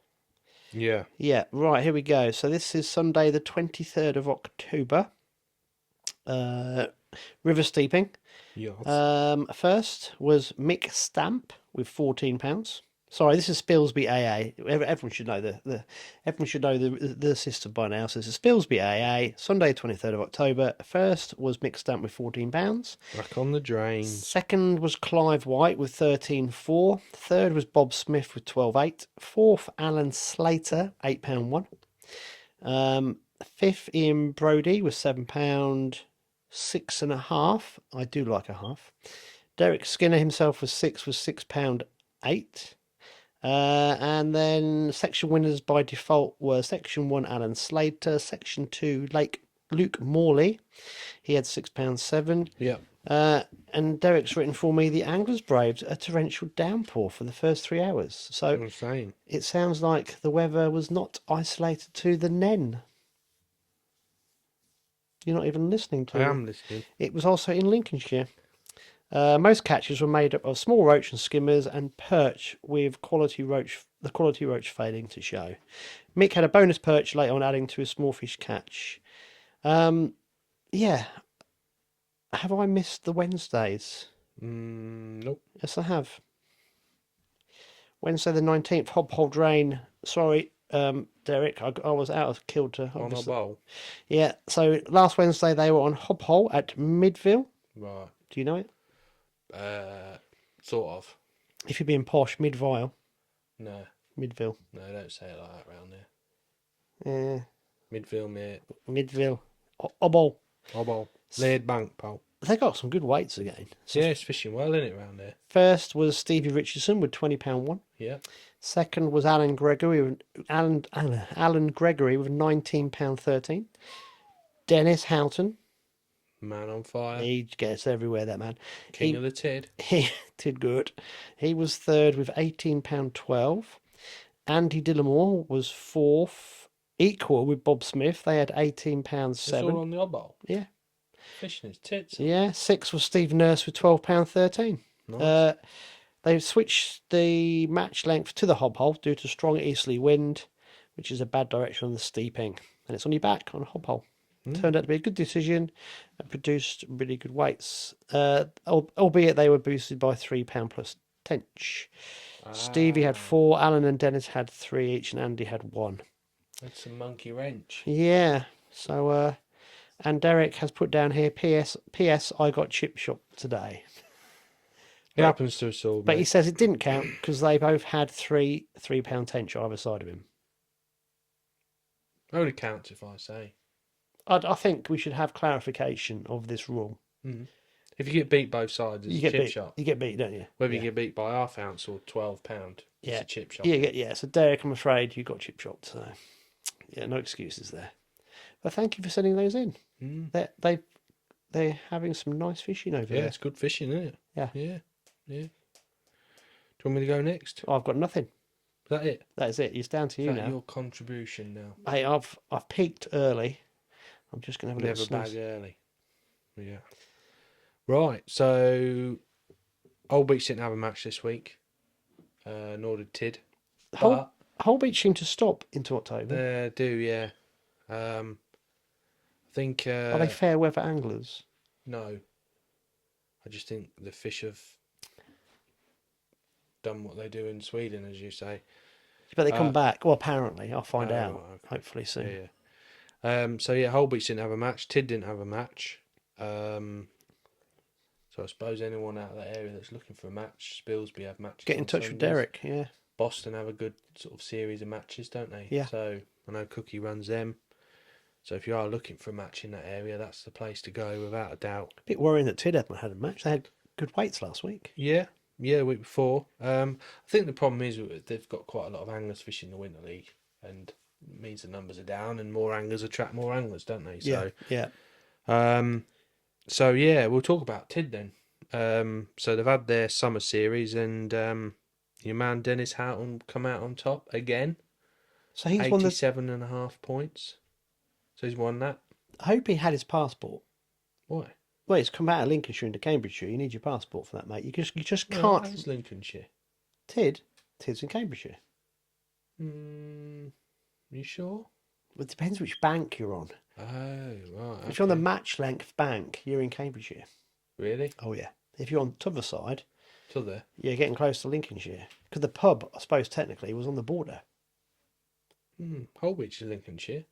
Yeah. Yeah, right. Here we go. So this is Sunday, the 23rd of October. River steeping. Yes. First was Mick Stamp with £14. Sorry, this is Spilsby AA. Everyone should know the system by now. So this is Spilsby AA, Sunday, 23rd of October. First was Mick Stamp with £14. Back on the drain. Second was Clive White with 13.4. Third was Bob Smith with 12.8. Fourth, Alan Slater, £8.1. Fifth, Ian Brodie with £7. 6.5. I do like a half. Derek Skinner himself was £6.8. And then section winners by default were section 1 Alan Slater, section 2 Luke Morley. He had £6.7. Yeah. And Derek's written for me the Anglers braved a torrential downpour for the first 3 hours. So Insane. it sounds like the weather was not isolated to the Nene. You're not even listening to I it. am listening. It was also in Lincolnshire. Most catches were made up of small roach and skimmers and perch, with the quality roach failing to show. Mick had a bonus perch later on, adding to his small fish catch. Yeah. Have I missed the Wednesdays? Nope. Yes, I have. Wednesday the 19th, Hobhold Rain. Sorry, Derek, I was out of kilter. On a Obviously. bowl. Yeah, so last Wednesday they were on Hobhole at Midville. Right. Do you know it? Sort of. If you're being posh, Midville. No. Midville. No, don't say it like that round there. Yeah. Midville, mate. Midville. Hobhole. Obol. Laid bank, pal. They got some good weights again. So Yeah, it's fishing well, isn't it, round there? first was Stevie Richardson with £20.1. Yeah. Second was Alan Gregory with £19.13. Dennis Houghton. Man on fire. He gets everywhere, that man. King of the Tid. He did good. He was third with £18.12. Andy Dillamore was fourth, equal with Bob Smith. They had £18.7. It's all on the Obol. Yeah. Fishing his tits. Yeah. Sixth was Steve Nurse with £12.13. Nice. They switched the match length to the hobhole due to strong easterly wind, which is a bad direction on the steeping. And it's on your back on a hobhole. Turned out to be a good decision and produced really good weights, albeit they were boosted by £3 plus tench. Stevie had 4, Alan and Dennis had 3 each, and Andy had 1. That's a monkey wrench. Yeah, so, and Derek has put down here, P.S. I got chip shop today. It happens to us all, But mate. he says it didn't count because they both had £3 tench either side of him. Only counts if I say. I think we should have clarification of this rule. If you get beat both sides, it's You a get chip beat. shop. You get beat, don't you? Whether you get beat by ½ ounce or £12, it's a chip shop. Yeah. So Derek, I'm afraid you got chip shopped. So yeah, no excuses there. But thank you for sending those in. They're having some nice fishing over Yeah, there. it's good fishing, isn't it? Yeah. Yeah. Do you want me to go next? I've got nothing. Is that it? That is it. It's down to Is you that now. your contribution now? Hey, I've peaked early. I'm just gonna have a Never little bag snooze. early. Yeah. Right. So, Old Beach didn't have a match this week. Nor did Tid. But Whole Beach seem to stop into October. they do, yeah. I think. Are they fair weather anglers? No. I just think the fish have done what they do in Sweden, as you say. But they come back. Well, apparently, I'll find out. Right, okay. Hopefully soon. Yeah. So yeah, Whole Beach didn't have a match. Tid didn't have a match. So I suppose anyone out of that area that's looking for a match, Spilsby have matches. Get in on touch with Sundays. Derek. Yeah. Boston have a good sort of series of matches, don't they? Yeah. So I know Cookie runs them. So if you are looking for a match in that area, that's the place to go without a doubt. A bit worrying that Tid hadn't had a match. They had good weights last week. Yeah, the week before. I think the problem is they've got quite a lot of anglers fishing the Winter League, and it means the numbers are down, and more anglers attract more anglers, don't they? So, yeah. So yeah, we'll talk about Tid then. So they've had their summer series, and your man Dennis Houghton come out on top again. So he's won the 87.5 points. So he's won that. I hope he had his passport. Why? Well, it's come out of Lincolnshire into Cambridgeshire. You need your passport for that, mate. You just No, can't. that's Lincolnshire. Tid's in Cambridgeshire. You sure? Well, it depends which bank you're on. Oh, right. If you're on the match length bank, you're in Cambridgeshire. Really? Oh yeah. If you're on the other side, Till there? you're getting close to Lincolnshire. Because the pub, I suppose, technically was on the border. Holwich is Lincolnshire.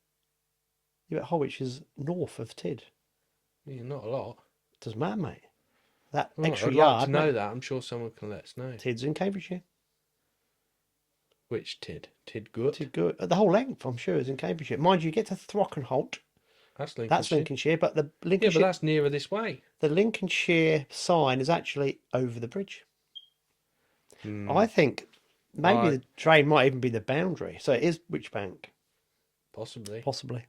Yeah, but Holwich is north of Tid. Yeah, not a lot. Doesn't matter, mate. That Right, extra I'd yard. like to know that. I'm sure someone can let us know. Tid's in Cambridgeshire. Which Tid? Tid Gut? Tid good. The whole length, I'm sure, is in Cambridgeshire. Mind you, you get to Throckenholt. That's Lincolnshire. That's Lincolnshire, but the Yeah, Lincolnshire, but that's nearer this way. the Lincolnshire sign is actually over the bridge. I think maybe Right. the train might even be the boundary. So it is which bank? Possibly. Possibly.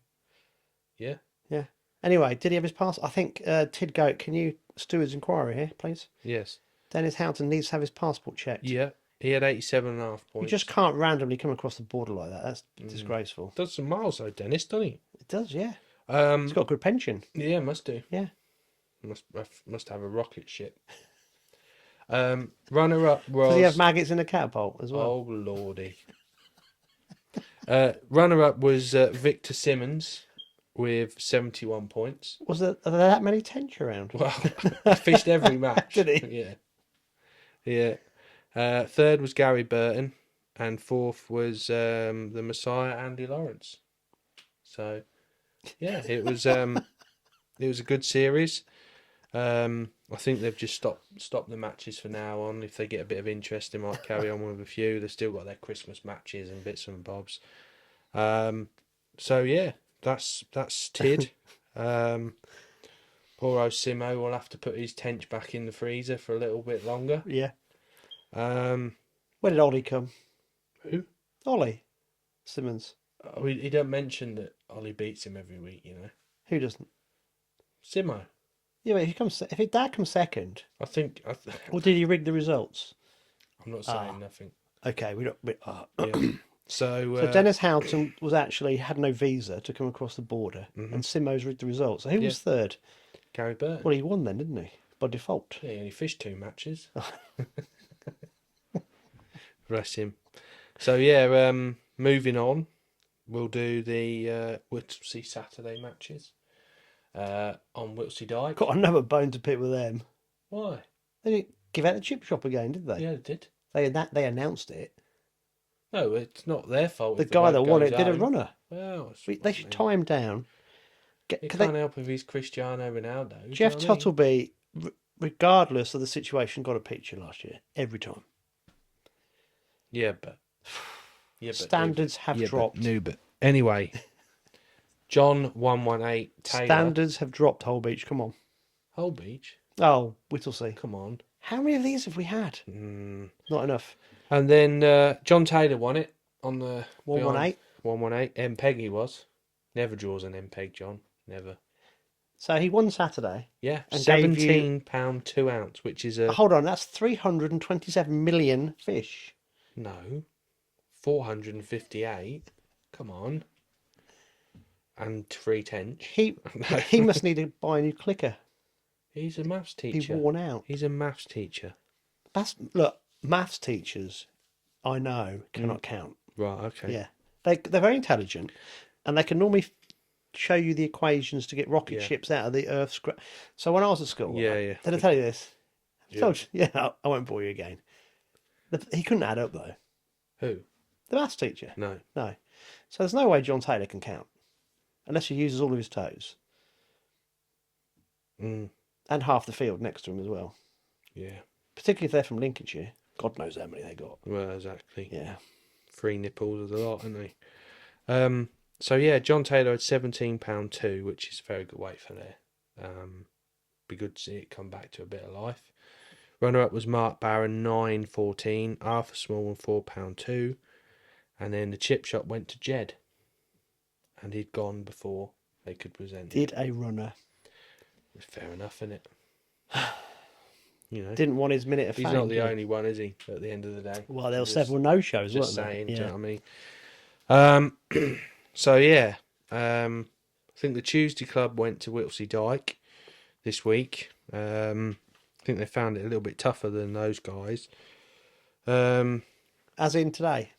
Yeah. Yeah. Anyway, did he have his pass? I think Tid Goat, can you steward's inquiry here, please? Yes. Dennis Houghton needs to have his passport checked. Yeah. He had 87.5 You points. just can't randomly come across the border like that. That's disgraceful. Does some miles though, Dennis, doesn't he? It does, yeah. He's got a good pension. Yeah, must do. Yeah. Must have a rocket ship. Runner up was. Does he have maggots in a catapult as well? Oh lordy. Runner up was Victor Simmons with 71 points. Are there that many tench around? Well, he fished every match. Did he? Yeah. Third was Gary Burton, and fourth was the Messiah Andy Lawrence. So, yeah, it was a good series. I think they've just stopped the matches for now on. If they get a bit of interest, they might carry on with a few. They've still got their Christmas matches and bits and bobs. So yeah, that's Tid. Poor old Simo will have to put his tench back in the freezer for a little bit longer. Yeah. Who? Where did Ollie come? Ollie Simmons. He don't mention that Ollie beats him every week, you know. Who doesn't? Simo. Yeah, but if his dad comes second, I think. or did he rig the results? I'm not saying nothing. Okay, Yeah. So Dennis Houghton had no visa to come across the border, and Simo's rigged the results. So who was third? Gary Burton. Well, he won then, didn't he? By default. Yeah, he only fished 2 matches. Bless him. So yeah, moving on, we'll do the Whittlesea Saturday matches on Whittlesea Dyke. Got another bone to pick with them. Why? They didn't give out the chip shop again, did they? Yeah, they did. They announced it. No, it's not their fault. The if guy that bloke won goes it did a home. runner. Well, They should tie him down. He can't help if he's Cristiano Ronaldo. Jeff do you know what I mean? Tuttleby, regardless of the situation, got a picture last year every time. Yeah, but Standards have dropped. But anyway, John 118 Taylor. Standards have dropped. Whole Beach, come on. Whole Beach. Oh, Whittlesea. Come on. How many of these have we had? Not enough. And then John Taylor won it on the 118. 118. MPEG he was. Never draws an MPEG, John. Never. So he won Saturday Yeah, and gave you. £17 2 ounce, which is a Hold on, that's 327 million fish. no 458. Come on, and 3 tench. He No, he must need to buy a new clicker. he's a maths Be teacher. worn out. He's a maths teacher. Look, maths teachers, I know, cannot count. Right. Okay. Yeah, they're very intelligent, and they can normally show you the equations to get rocket Yeah. ships out of the Earth's. So when I was at school, Yeah. right, Yeah. did I tell you this? I Yeah. told you. Yeah, I won't bore you again. He couldn't add up though. Who? The maths teacher. No. No. So there's no way John Taylor can count unless he uses all of his toes Mm. and half the field next to him as well. Yeah. Particularly if they're from Lincolnshire. God knows how many they got. Well, exactly. Yeah. 3 nipples is a lot, aren't they? So yeah, John Taylor had £17 2, which is a very good weight for there. Be good to see it come back to a bit of life. Runner up was Mark Barron, 9.14. Arthur Small, £4 2. And then the chip shot went to Jed. And he'd gone before they could present it. Did a runner. Fair enough, innit? You know, Didn't want his minute of fame. he's not the did he? only one, is he? At the end of the day. Well, there were Just- several no-shows, weren't Just there? saying, do you Yeah. know what I mean? So yeah, I think the Tuesday Club went to Whittlesey Dyke this week. I think they found it a little bit tougher than those guys. As in today.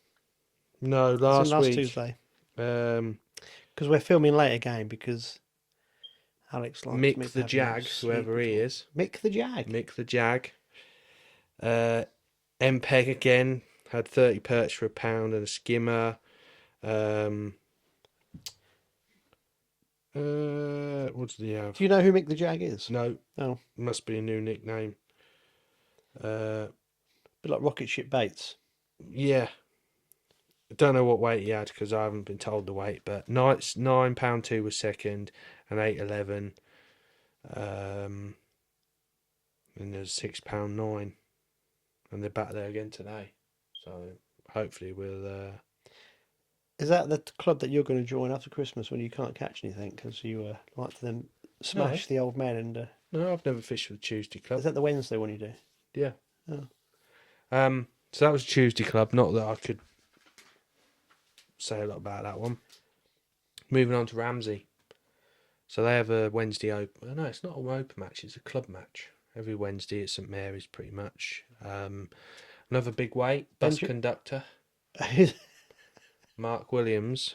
No, As in last last week. Tuesday. Um, Because we're filming late again because Alex likes Mick me to the have Jag, no whoever sleep he at all. is. Mick the Jag. Mick the Jag. MPEG again had 30 perch for £1 and a skimmer. What did he have? Do you know who Mick the Jag is? No, Oh, must be a new nickname. a bit like Rocket Ship Bates. Yeah. I don't know what weight he had because I haven't been told the weight, but £9 2 was second and 8.11. And there's £6 9. And they're back there again today. So hopefully we'll. Is that the club that you're going to join after Christmas when you can't catch anything because you like to then smash the old men and... No, I've never fished with the Tuesday Club. Is that the Wednesday one you do? Yeah. Oh. So that was Tuesday Club. Not that I could say a lot about that one. Moving on to Ramsey. So they have a Wednesday open. No, it's not an open match. It's a club match. Every Wednesday at St Mary's, pretty much. Another big weight. Bus conductor. Mark Williams.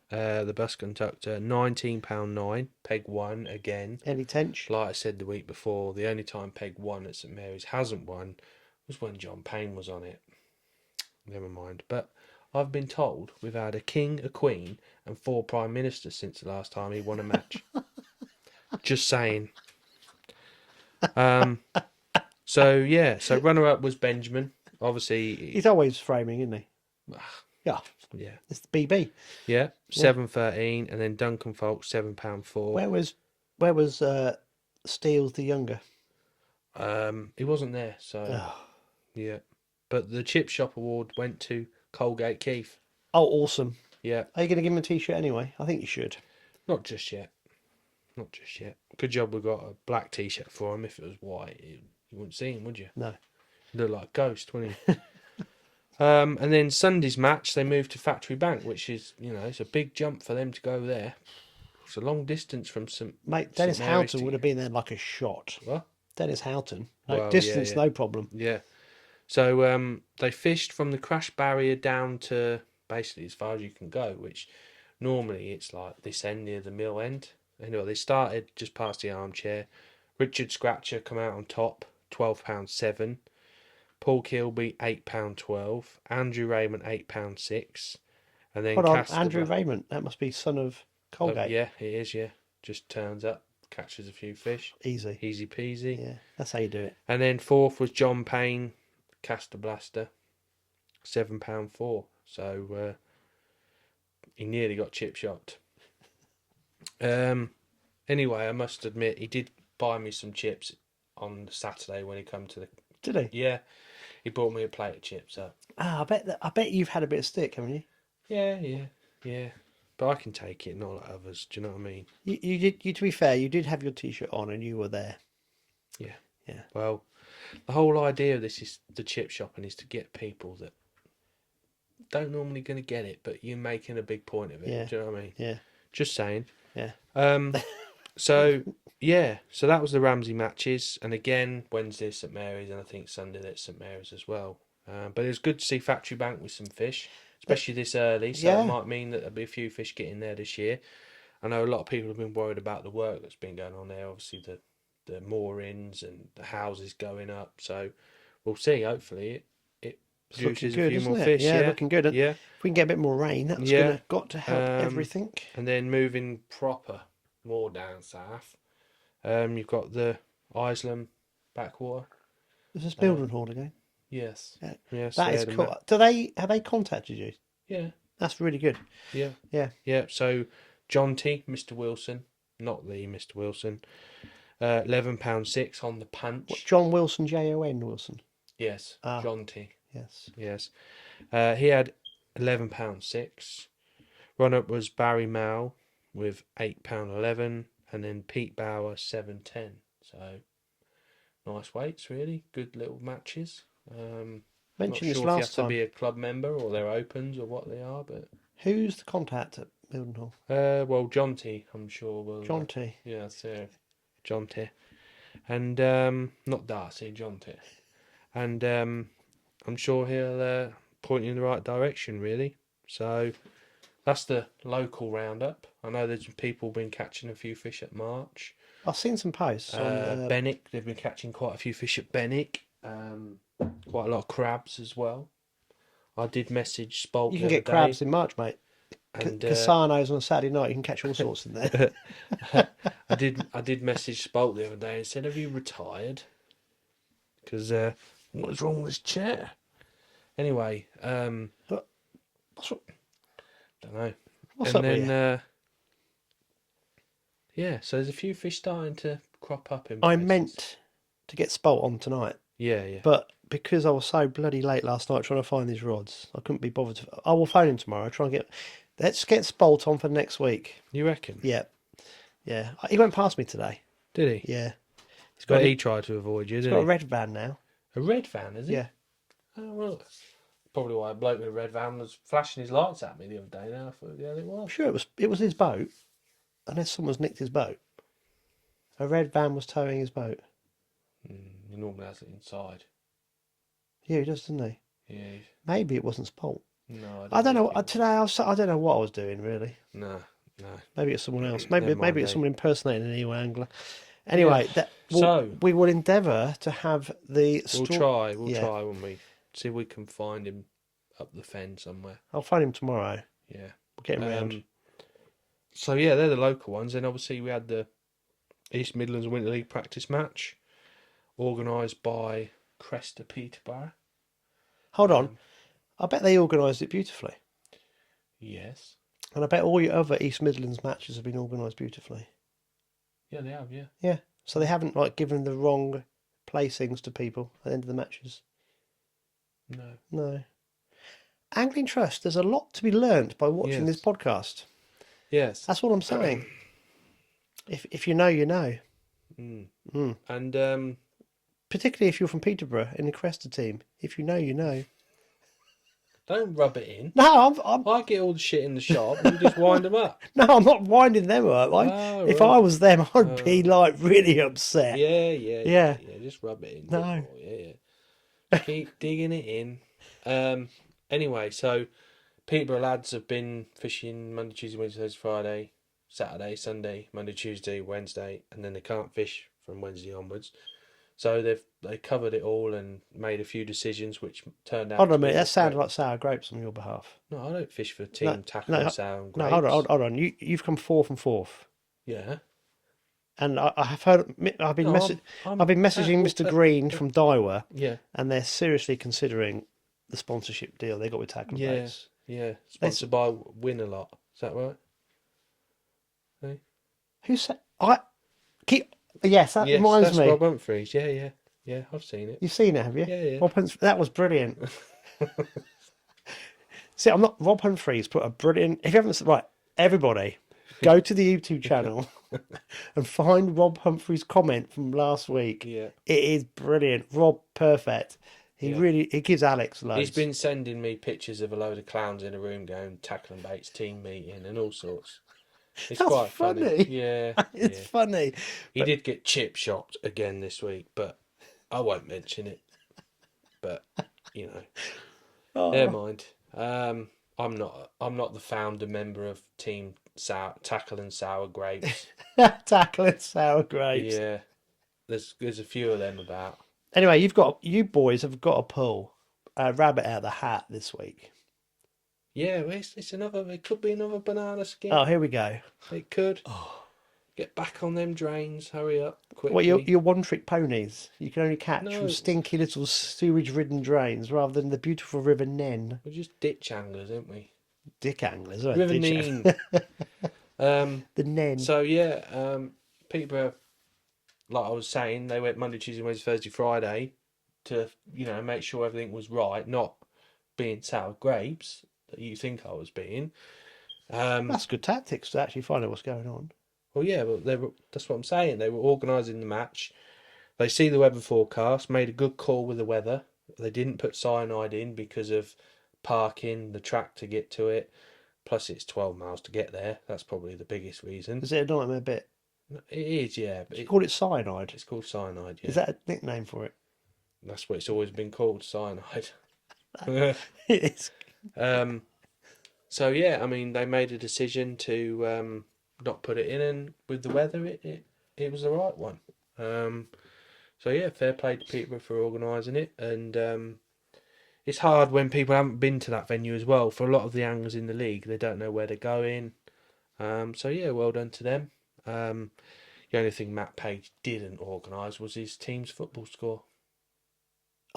The bus conductor. £19 9. Peg 1 again. Any tench? Like I said the week before, the only time Peg won at St Mary's hasn't won was when John Payne was on it. Never mind. But I've been told we've had a king, a queen, and 4 prime ministers since the last time he won a match. Just saying. So yeah. So runner up was Benjamin. Obviously. He's always framing, isn't he? Yeah. Yeah. It's the BB. Yeah. 7.13, and then Duncan Falk £7 4. Where was Steele the younger? He wasn't there, so Oh. yeah. But the Chip Shop Award went to Colgate Keith. Oh, awesome. Yeah. Are you going to give him a t-shirt anyway? I think you should. Not just yet. Not just yet. Good job we got a black t-shirt for him. If it was white, you wouldn't see him, would you? No. Look like a ghost, wouldn't he? And then Sunday's match, they moved to Factory Bank, which is, it's a big jump for them to go there. It's a long distance from Mate, Dennis St Mary's Houghton would have been there like a shot. What? Dennis Houghton. Well, Distance, yeah. no problem. Yeah. So they fished from the crash barrier down to basically as far as you can go, which normally it's like this end near the mill end. Anyway, they started just past the armchair. Richard Scratcher come out on top, £12 7. Paul Kilby £8 12. Andrew Raymond £8 6. And then Hold on, Andrew Raymond. That must be son of Colgate. yeah, it is. Yeah, just turns up, catches a few fish, Easy. easy peasy. Yeah, that's how you do it. And then fourth was John Payne, Caster Blaster, £7 4. So he nearly got chip shot. Anyway, I must admit he did buy me some chips on Saturday when he come to the. Did he? Yeah, he bought me a plate of chips. So. I bet you've had a bit of stick, haven't you? Yeah. but I can take it, not like others. Do you know what I mean? You did. To be fair, you did have your T-shirt on and you were there. Yeah. Yeah. Well, the whole idea of this is the chip shopping is to get people that don't normally going to get it, but you're making a big point of it. Yeah. Do you know what I mean? Yeah. Just saying. Yeah. So yeah, so that was the Ramsey matches, and again Wednesday St Mary's, and I think Sunday at St Mary's as well. But it was good to see Factory Bank with some fish, especially this early. So Yeah. it might mean that there'll be a few fish getting there this year. I know a lot of people have been worried about the work that's been going on there. Obviously the moorings and the houses going up. So we'll see. Hopefully it It's looking produces good, a few isn't more it? fish. Yeah, Yeah, looking good. And yeah. if we can get a bit more rain, that's Yeah. got to help everything. And then moving proper more down south, you've got the Isleham backwater. Is this Building Hall again? Yes. Yeah. Yes. That they is had a cool. Have they contacted you? Yeah. That's really good. Yeah. Yeah. Yeah. So John T, Mr. Wilson, not the Mr. Wilson, £11.6 on the punch. What, John Wilson, Jon Wilson? Yes. Ah. John T. Yes. Yes. He had £11.6. Run up was Barry Mao with £8.11, and then Pete Bauer £7.10. So nice weights, really good little matches. Mentioned not this sure if you have last to time. be a club member or they're opens or what they are, but Who's the contact at Building Hall? well, John T, I'm sure will. John T. Yeah, that's John T, and not Darcy, John T, and I'm sure he'll point you in the right direction, really. So that's the local roundup. I know there's people been catching a few fish at March. I've seen some posts on Benwick. They've been catching quite a few fish at Benwick. Quite a lot of crabs as well. I did message Spolt. You can get crabs in March, mate. and Casanos on a Saturday night. You can catch all sorts in there. I did message Spolt the other day and said, "Have you retired? Because what's wrong with this chair?" Anyway, What's wrong? don't know. What's And up with you? then yeah, so there's a few fish starting to crop up in I places. meant to get Spolt on tonight, Yeah. but because I was so bloody late last night trying to find these rods, I couldn't be bothered. I will phone him tomorrow. Try and get. Let's get Spolt on for next week. You reckon? Yeah, yeah. He went past me today. Did he? Yeah, But he tried to avoid you, he's didn't got he? a red van now. A red van, is he? Yeah. Oh, well, probably why a bloke with a red van was flashing his lights at me the other day. Now I thought, yeah, it I'm was. sure it was his boat, unless someone's nicked his boat. A red van was towing his boat. He normally has it inside. Yeah, he does, doesn't he? Yeah. Maybe it wasn't Spolt. No, I don't know. think Today I don't know what I was doing really. No. Maybe it's someone else. Never Maybe mind, it's eh? someone impersonating an eel angler. Anyway, So we will endeavour to have the. we'll try, Yeah. won't we? See if we can find him up the fen somewhere. I'll phone him tomorrow. Yeah. We'll get him round. So yeah, they're the local ones. Then obviously we had the East Midlands Winter League practice match, organised by Cresta Peterborough. Hold on. I bet they organised it beautifully. Yes. And I bet all your other East Midlands matches have been organised beautifully. Yeah, they have. Yeah. Yeah. So they haven't given the wrong placings to people at the end of the matches. No. No. Angling Trust, there's a lot to be learnt by watching this podcast. Yes. That's all I'm saying. If you know, you know. And Particularly if you're from Peterborough in the Cresta team. If you know, you know. don't rub it in. No, I'm I get all the shit in the shop and you just wind them up. no, I'm not winding them up. If I was them, I'd be really upset. Yeah. Just rub it in. No. Yeah. Keep digging it in. Anyway, so Peterborough lads have been fishing Monday, Tuesday, Wednesday, Thursday, Friday, Saturday, Sunday, Monday, Tuesday, Wednesday, and then they can't fish from Wednesday onwards. So they covered it all and made a few decisions which turned out. Hold on a minute, that sounded like sour grapes on your behalf. No, I don't fish for Team Tackle and Sound. No, hold on. You've come fourth and fourth. Yeah. And I have heard. I've been messaging Mr. Green from Daiwa. Yeah. And they're seriously considering the sponsorship deal they got with Tackle and Baits. Yeah. Sponsored by Win a Lot. Is that right? Hey? Who said Yes, that reminds that's me. Rob Humphreys. Yeah, I've seen it. You've seen it, have you? Yeah. That was brilliant. See, Rob Humphreys put a brilliant. If you haven't, right, Everybody, go to the YouTube channel and find Rob Humphrey's comment from last week. Yeah. It is brilliant. Rob, perfect. Yeah. He gives Alex He's loads. been sending me pictures of a load of clowns in a room going tackling baits, team meeting, and all sorts. It's That's quite funny. funny. Yeah, It's yeah. funny. He did get chip shocked again this week, but I won't mention it. But you know, never Oh, mind. I'm not the founder member of Team Tackle and Sour Grapes. tackling sour grapes. Yeah, there's a few of them about. Anyway, you boys have got to pull a rabbit out of the hat this week. Yeah, well, it's another. It could be another banana skin. Oh, here we go. It could. Oh. Get back on them drains. Hurry up, What, quickly. you're one-trick ponies. You can only catch from No, stinky little sewage-ridden drains rather than the beautiful River Nene. we're just ditch anglers, aren't we? Dick anglers, aren't River ditch Nene. The Nen. So yeah, Peterborough, like I was saying, they went Monday, Tuesday, Wednesday, Thursday, Friday to make sure everything was right, not being sour grapes that you think I was being. That's good tactics to actually find out what's going on. Well, yeah, but that's what I'm saying. They were organising the match. They see the weather forecast, made a good call with the weather. They didn't put cyanide in because of parking, the track to get to it. Plus, it's 12 miles to get there. That's probably the biggest reason. Is it a nightmare bit? It is, yeah. But You call it cyanide? it's called cyanide, yeah. Is that a nickname for it? That's what it's always been called, cyanide. It's So yeah, I mean, they made a decision to not put it in, and with the weather, it was the right one. So yeah, fair play to Peterborough for organising it, and it's hard when people haven't been to that venue as well. For a lot of the anglers in the league, they don't know where they're going. So yeah, well done to them. The only thing Matt Page didn't organise was his team's football score.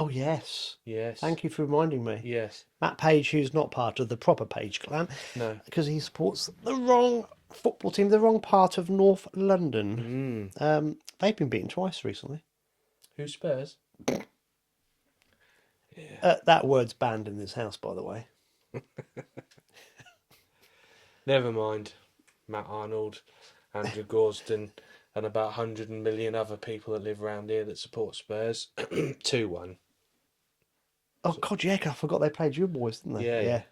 Oh yes. Yes. Thank you for reminding me. Yes. Matt Page, who's not part of the proper Page clan, No. because he supports the wrong football team, the wrong part of North London. They've been beaten twice recently. Who's Spurs? Yeah. That word's banned in this house, by the way. Never mind. Matt Arnold, Andrew Gorston, and about 100 million other people that live around here that support Spurs. 2-1. Oh God, yeah, I forgot they played you boys, didn't they?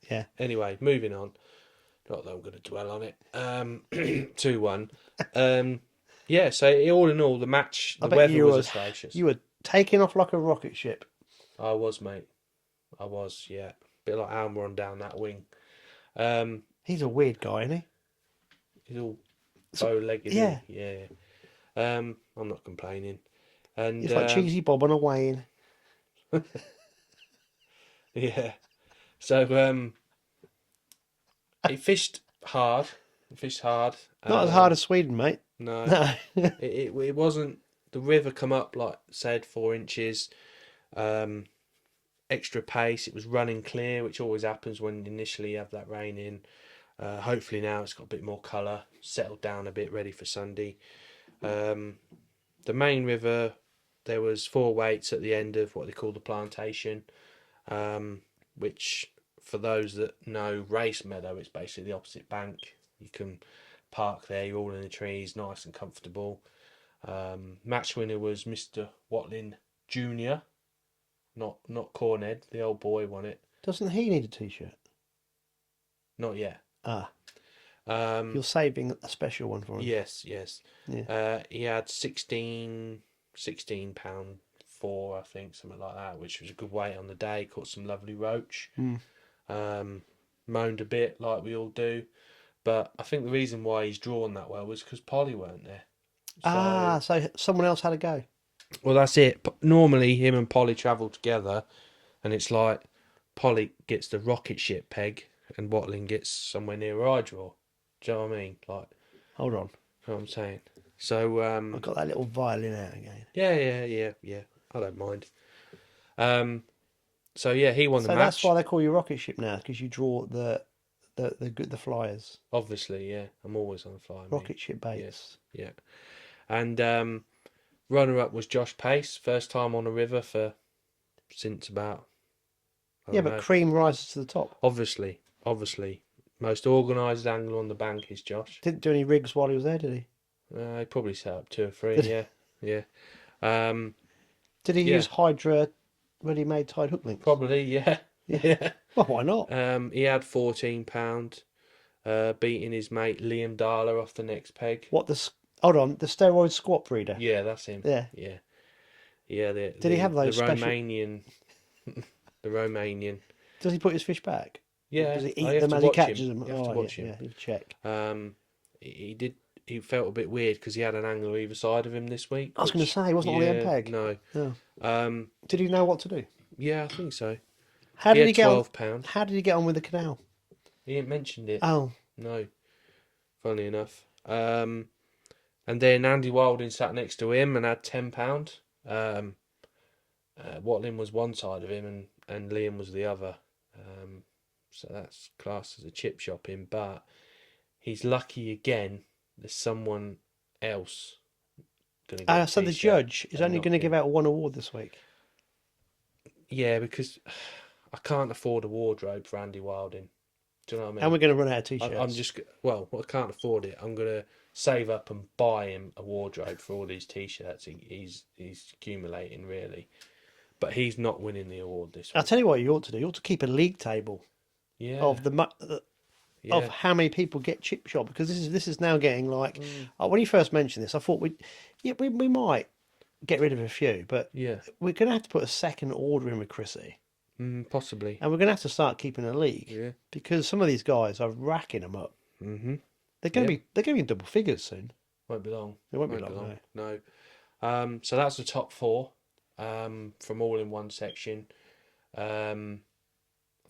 Yeah. Anyway, moving on. Not that I'm going to dwell on it. 2-1. Yeah, so all in all, the match, the weather was atrocious. You were taking off like a rocket ship. I was, mate. I was, yeah. Bit like Almiron down that wing. He's a weird guy, isn't he? He's all bow-legged. Yeah. Yeah. I'm not complaining. And He's like Cheesy Bob on a wane. Yeah. So he fished hard. Not as hard as Sweden, mate. No. No. It wasn't. The river come up, like said, 4 inches. Extra pace. It was running clear, which always happens when initially you have that rain in. Hopefully now it's got a bit more colour, settled down a bit, ready for Sunday. The main river, there was 4 weights at the end of what they call the plantation, which for those that know Race Meadow, it's basically the opposite bank. You can park there, you're all in the trees, nice and comfortable. Match winner was Mr. Watling Jr., not Corned, the old boy won it. Doesn't he need a t-shirt? Not yet. Ah. You're saving a special one for him. Yes. Yeah. He had 16 pound 4, I think, something like that, which was a good weight on the day. Caught some lovely roach. Moaned a bit like we all do, but I think the reason why he's drawn that well was because Polly weren't there. So someone else had a go. Well, that's it. Normally, him and Polly travel together, and it's like Polly gets the rocket ship peg, and Watling gets somewhere near where I draw. Do you know what I mean? Like, Hold on. you know what I'm saying? So, I've got that little violin out again. yeah. I don't mind. So yeah, he won the match. So that's why they call you rocket ship now, because you draw the flyers. Obviously, yeah. I'm always on the fly. Rocket ship baits. Yeah. And runner-up was Josh Pace, first time on a river since about... Yeah, but cream rises to the top. Obviously. Most organised angler on the bank is Josh. Didn't do any rigs while he was there, did he? He probably set up 2 or 3. Did, Yeah, yeah, um, did he yeah. use Hydra ready-made tied hook links? Probably, yeah, Yeah. yeah. Well, why not? He had £14, beating his mate Liam Darler off the next peg. What the? Hold on, the steroid squat breeder. Yeah, that's him. Yeah. Yeah, yeah. Did he have The those special? Romanian, the Romanian. Does he put his fish back? Yeah, Does he I eat have them to as he watch catches him. them? You have to Oh, watch yeah, him. yeah. You check. He did. He felt a bit weird because he had an angler either side of him this week. I was going to say, he wasn't on the MPEG. No. No. Um, Did he know what to do? yeah, I think so. How He did had he get on? £12. How did he get on with the canal? He didn't mention it. Oh, No, funny enough. And then Andy Wilding sat next to him and had £10. Watling was one side of him and Liam was the other. So that's classed as a chip shopping, but he's lucky again. There's someone else going to get a so the t-shirt judge is and only not going to him. give out one award this week. Yeah, because I can't afford a wardrobe for Andy Wilding. Do you know what I mean? And we're going to run out of t-shirts. I'm just, well, I can't afford it. I'm going to save up and buy him a wardrobe for all these t-shirts he's accumulating, really. But he's not winning the award this I'll week. tell you what you ought to do. You ought to keep a league table Yeah. of Yeah. of how many people get chip shot, because this is now getting like when you first mentioned this, I thought we might get rid of a few, but Yeah. we're going to have to put a second order in with Chrissy, Possibly. and we're going to have to start keeping a league. Yeah. Because some of these guys are racking them up. Mm-hmm. They're going to be in double figures soon. Won't be long. It won't be long. No. So that's the top 4 from all in one section. I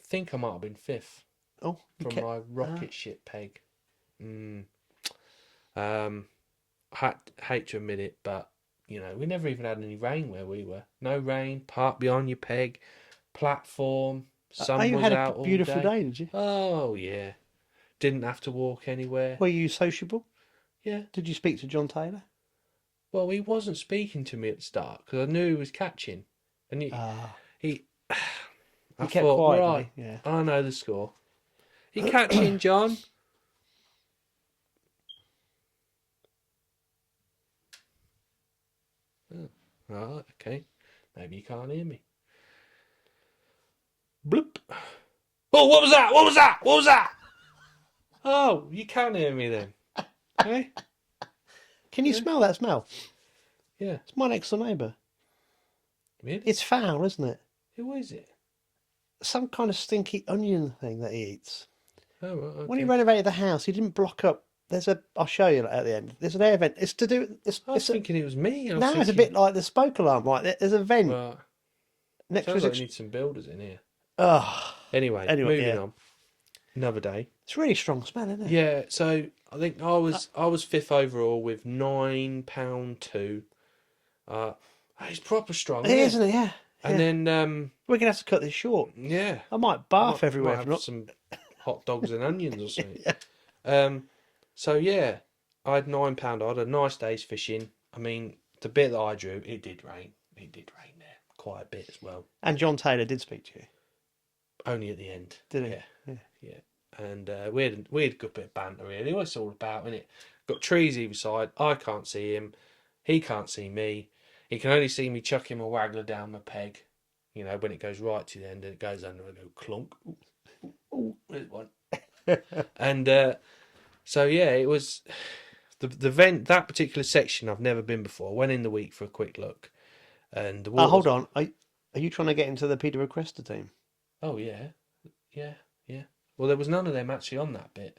think I might have been 5th Oh, from my rocket ship peg. Hate to admit it, but you know, we never even had any rain where we were. No rain, park beyond your peg, platform, sun you was had out a all beautiful day. day, did you? Oh yeah. Didn't have to walk anywhere. Were you sociable? Yeah. Did you speak to John Taylor? Well, he wasn't speaking to me at the start because I knew he was catching, and he I kept thought, quiet, right, did he? Yeah. I know the score. You catching, John? Oh, right, okay. Maybe you can't hear me. Bloop. Oh, what was that? What was that? What was that? Oh, you can hear me then. Okay? Can you smell that smell? Yeah. It's my next door neighbour. Really? It's foul, isn't it? Who is it? Some kind of stinky onion thing that he eats. Oh, right, okay. When he renovated the house, he didn't block up. I'll show you at the end. There's an air vent. It's to do. I was thinking it was me. It's a bit like the smoke alarm. Like there's a vent Right. next to Sounds his. like you need some builders in here. Oh, Anyway, moving on. Another day. it's really strong smell, isn't it? Yeah, so I think I was 5th overall with £9.2. It's proper strong, Isn't it? Yeah. And then we're gonna have to cut this short. yeah, I might barf might everywhere. have Not... some hot dogs and onions or something. So yeah, I had £9. I had a nice day's fishing. I mean, the bit that I drew, it did rain. It did rain there quite a bit as well. And John Taylor did speak to you. Only at the end. Did he? Yeah. And we had a good bit of banter, really. What it's all about, isn't it? Got trees either side. I can't see him. He can't see me. He can only see me chucking my waggler down my peg. You know, when it goes right to the end and it goes under, I go clunk. Ooh, there's one. And so, yeah, it was the vent, that particular section I've never been before. Went in the week for a quick look. And the water. Hold on. Are you trying to get into the Peter Cresta team? Oh, yeah. Yeah. Well, there was none of them actually on that bit.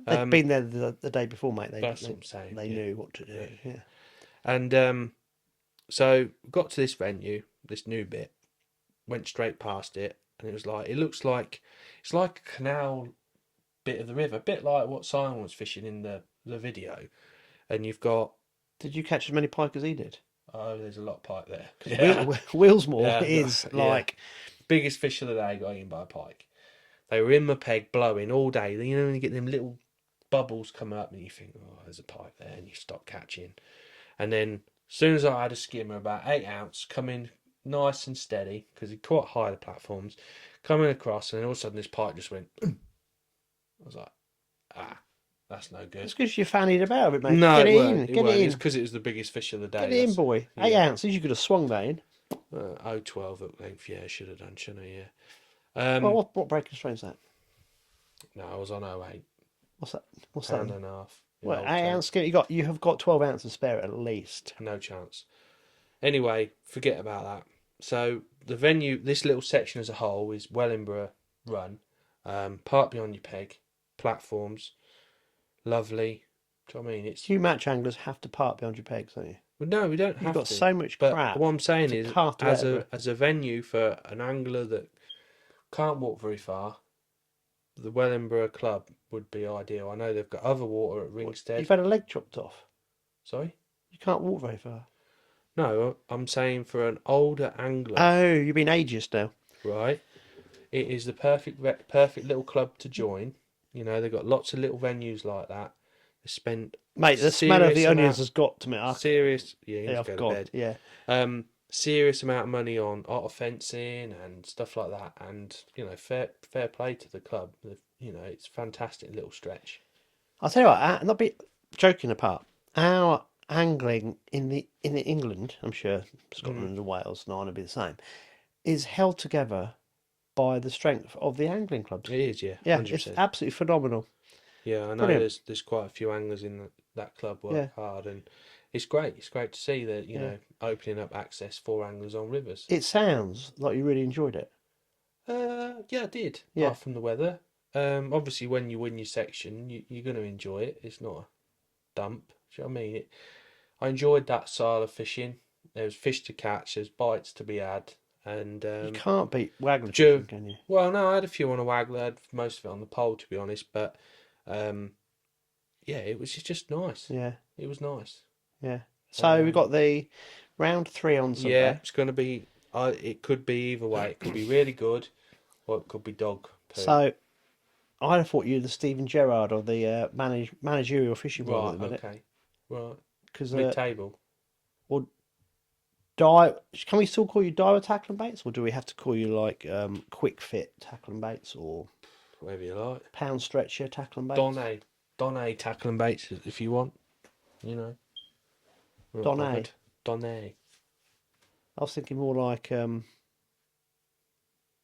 They'd been there the day before, mate. That's what I'm saying. They knew what to do. Yeah. And so got to this venue, this new bit, went straight past it, and it's like it's like a canal bit of the river, a bit like what Simon was fishing in the video. And you've got. Did you catch as many pike as he did? Oh, there's a lot of pike there. Willsmore is like biggest fish of the day got eaten by a pike. They were in my peg blowing all day. You know when you get them little bubbles come up and you think, oh, there's a pike there, and you stop catching. And then as soon as I had a skimmer, about 8 ounce, coming nice and steady, because he caught high the platforms, coming across, and then all of a sudden this pike just went, was like, that's no good. It's because you fannied about it, mate. No, Get it it weren't. in. It Get weren't. it It's in. because it was the biggest fish of the day. Get it in, boy. 8 yeah. ounces. You could have swung that in. 0.12 at length. Yeah, should have done, shouldn't I? Yeah. Well, what breaking strain's that? No, I was on 0.8. What's that? What's Pound that? and a half. in Well, old 8 ounce tank. skin. You have got 12 ounces spare at least. No chance. Anyway, forget about that. So the venue, this little section as a whole, is Wellingborough Run. Park beyond your peg, platforms, lovely. Do you know what I mean? It's You match anglers have to park behind your pegs, don't you? well, no, we don't You've have got to. so much But crap. what I'm saying to is, cart as over. a venue for an angler that can't walk very far, the Wellingborough Club would be ideal. I know they've got other water at Ringstead. You've had a leg chopped off. Sorry? You can't walk very far. No, I'm saying for an older angler, Oh, you've been ageist now. right? It is the perfect little club to join. You know, they've got lots of little venues like that. They spend Mate, the smell of the serious onions amount- has got to me. serious. Yeah, you Yeah, have to I've go to got. bed. Yeah. Serious amount of money on otter fencing and stuff like that, and you know, fair play to the club. You know, it's a fantastic little stretch. I'll tell you what. Not be joking apart. Our angling in the England, I'm sure Scotland and Wales and Ireland will be the same, is held together by the strength of the angling clubs. It is, yeah, Yeah, 100%. it's absolutely phenomenal. Yeah, I know Brilliant. there's quite a few anglers in that club work Yeah. hard, and it's great. It's great to see that Yeah. know opening up access for anglers on rivers. It sounds like you really enjoyed it. Yeah, I did. Yeah. Apart from the weather, obviously when you win your section, you're going to enjoy it. It's not a dump. Do you know what I mean? I enjoyed that style of fishing. There was fish to catch. There's bites to be had, and You can't beat waggler Joe- fishing, can you? well, no, I had a few on a waggler. I had most of it on the pole, to be honest. But yeah, it was just nice. Yeah, It was nice. yeah. So we've Um, got the round 3 on Yeah, Sunday. it's going to be. It could be either way. It could be really good, or it could be dog poo. So I'd have thought you were the Stephen Gerrard of the managerial fishing world Right. at the minute. Okay. Right. Because Mid-table. can we still call you diver tackling baits, or do we have to call you like quick fit tackling baits or Whatever you like. pound stretcher tackling baits? Donne tackling baits if you want. You know. We're not Donne? bothered. Donne. I was thinking more like don't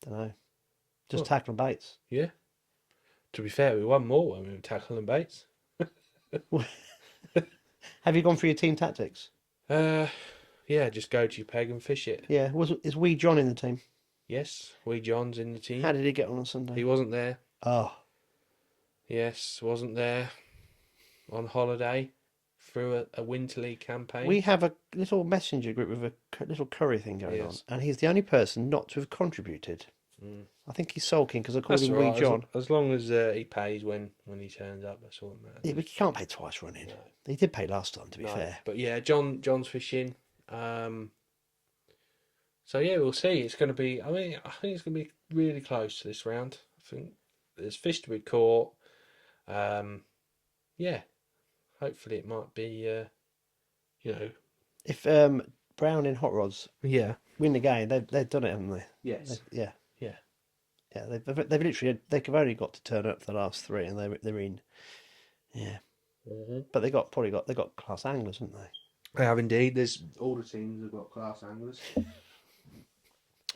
know, just What? tackling baits. Yeah. To be fair, we won more when we were tackling baits. Have you gone through your team tactics? Yeah, just go to your peg and fish it. Yeah. Is Wee John in the team? Yes, Wee John's in the team. How did he get on Sunday? He wasn't there. Oh, Yes, wasn't there. On holiday through a Winter League campaign. we have a little messenger group with a little curry thing going on, Yes. and he's the only person not to have contributed. I think he's sulking because I called That's him all Wee right, John. as long as he pays when he turns up, that's all that matters. Yeah, but you can't pay twice running. He did pay last time, to be No, fair. but yeah, John's fishing. So yeah, we'll see. It's going to be. I mean, I think it's going to be really close to this round. I think there's fish to be caught. Yeah, hopefully it might be. If Brown in Hot Rods Yeah. win the game, they've done it, haven't they? Yes. Yeah. Yeah. Yeah, they've literally they've only got to turn up for the last 3, and they're in. Yeah, but they got class anglers, haven't they? I have indeed. There's all the teams have got class anglers.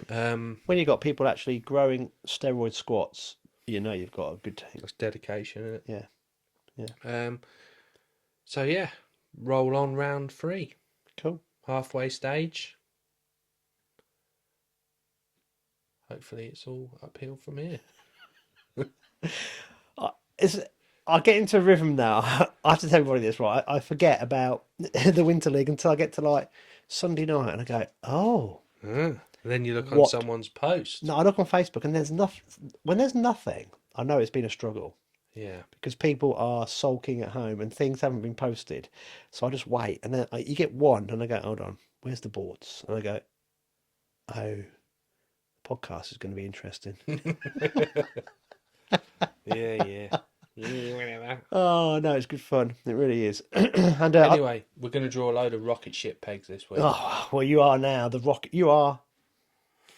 When you've got people actually growing steroid squats, you know you've got a good team. That's dedication, isn't it? Yeah, yeah. So yeah, roll on round 3, Cool. halfway stage. Hopefully it's all uphill from here. I'll get into rhythm now. I have to tell everybody this, right? I forget about the Winter League until I get to like Sunday night, and I go, oh. Then you look on What? someone's post. No, I look on Facebook, and there's nothing. When there's nothing, I know it's been a struggle. Yeah. Because people are sulking at home and things haven't been posted. So I just wait, and then you get one, and I go, hold on, where's the boards? And I go, oh, podcast is going to be interesting. Yeah. Yeah. Oh, no, it's good fun. It really is. And Anyway, we're going to draw a load of rocket ship pegs this week. oh, well, you are now the rocket. You are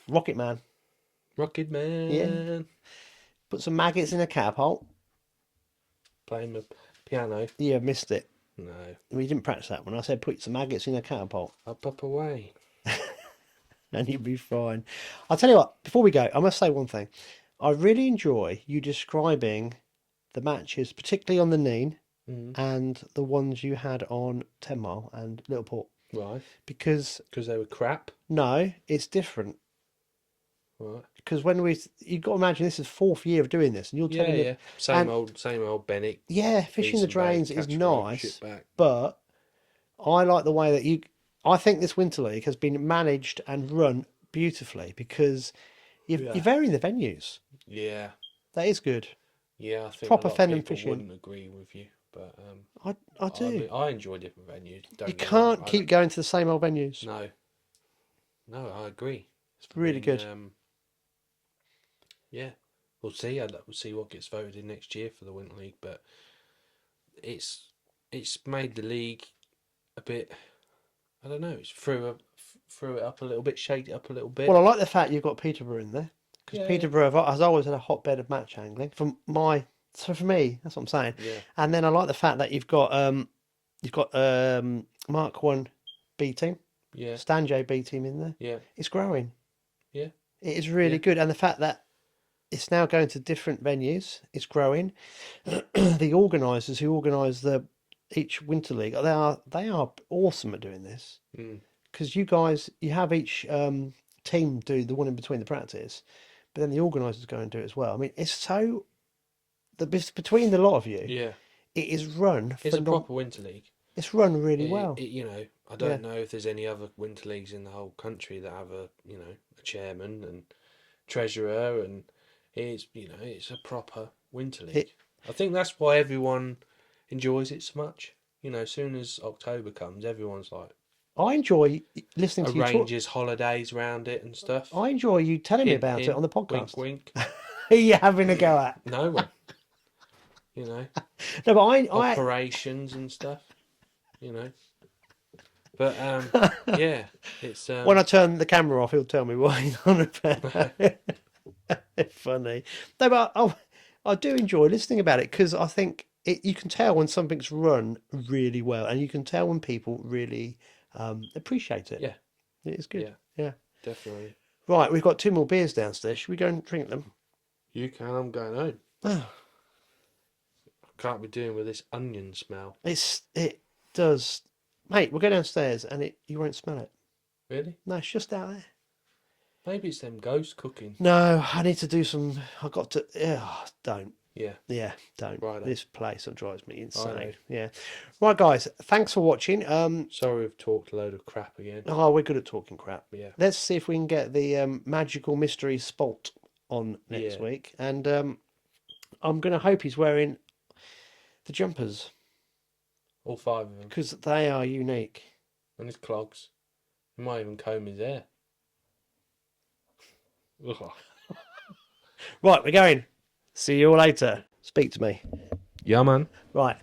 Rocket Man. Rocket Man. Yeah. Put some maggots in a catapult. playing the piano. Yeah, missed it. No, We didn't practice that one. I said put some maggots in a catapult up away. and you'd be fine. I'll tell you what, before we go, I must say one thing. I really enjoy you describing the matches, particularly on the Nene and the ones you had on 10 Mile and Little Port. Right. Because, They were crap. no, it's different. Right. Because you've got to imagine this is 4th year of doing this, and you're telling me, Same and- old Bennett. yeah, fishing the Decent bait, drains is catch a rope, nice, ship back. but I like the way that I think this Winter League has been managed and run beautifully because you're varying the venues. Yeah. That is good. Yeah, I think Proper a lot of fen and people fishing. wouldn't agree with you, but I do. I enjoy different venues. You can't keep going to the same old venues. No, I agree. It's really good. Yeah, we'll see. We'll see what gets voted in next year for the Winter League, but it's made the league a bit. I don't know. It's threw it up a little bit, shaked it up a little bit. Well, I like the fact you've got Peterborough in there because Peterborough has always had a hotbed of match angling. So for me, that's what I'm saying. Yeah. And then I like the fact that you've got Mark 1 B team, Stan J B team in there. Yeah. It's growing. Yeah. It is really good, and the fact that it's now going to different venues, it's growing. The organisers who organise each Winter League, they are awesome at doing this because you have each team do the one in between the practice, but then the organisers go and do it as well. I mean, it's so between the lot of you, Yeah. it is run. It's a proper Winter League. It's run really well. I don't know if there's any other Winter Leagues in the whole country that have a chairman and treasurer, and it's a proper Winter League. I think that's why everyone enjoys it so much. As soon as October comes, everyone's like, I enjoy listening to you talk. Arranges holidays round it and stuff. I enjoy you telling me about it on the podcast. Wink, wink. Who are you having a go at? No one. No, but operations and stuff. But yeah, it's when I turn the camera off, he'll tell me what he's on about. Funny. No, but I do enjoy listening about it because I think you can tell when something's run really well, and you can tell when people really appreciate it. Yeah, it is good. Yeah, definitely. Right, we've got 2 more beers downstairs. Should we go and drink them? You can. I'm going home. Oh. I can't be doing with this onion smell. It does, mate. We'll go downstairs and you won't smell it. Really? No, it's just out there. Maybe it's them ghosts cooking. No, I need to do some. I got to. Don't. Yeah, don't. Right. This place drives me insane. Right. Yeah. Right, guys. Thanks for watching. Sorry, we've talked a load of crap again. Oh, we're good at talking crap. Yeah. Let's see if we can get the magical mystery Spalt on next week, and I'm going to hope he's wearing the jumpers. All 5 of them. Because they are unique. And his clogs. He might even comb his hair. Right, we're going. See you all later. Speak to me. Yeah, man. Right.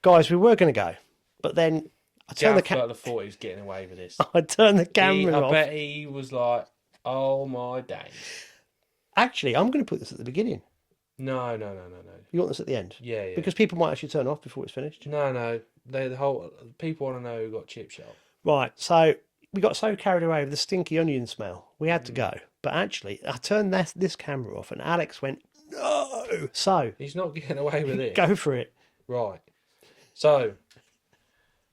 Guys, we were going to go, but then I turned the camera. I thought he was getting away with this. I turned the camera off. I bet he was like, oh my days. Actually, I'm going to put this at the beginning. No. You want this at the end? Yeah. Because people might actually turn off before it's finished. No. The whole people want to know who got chip shop. Right. So we got so carried away with the stinky onion smell, we had to go. But actually, I turned this camera off, and Alex went, "No!" So he's not getting away with it. Go for it. Right. So,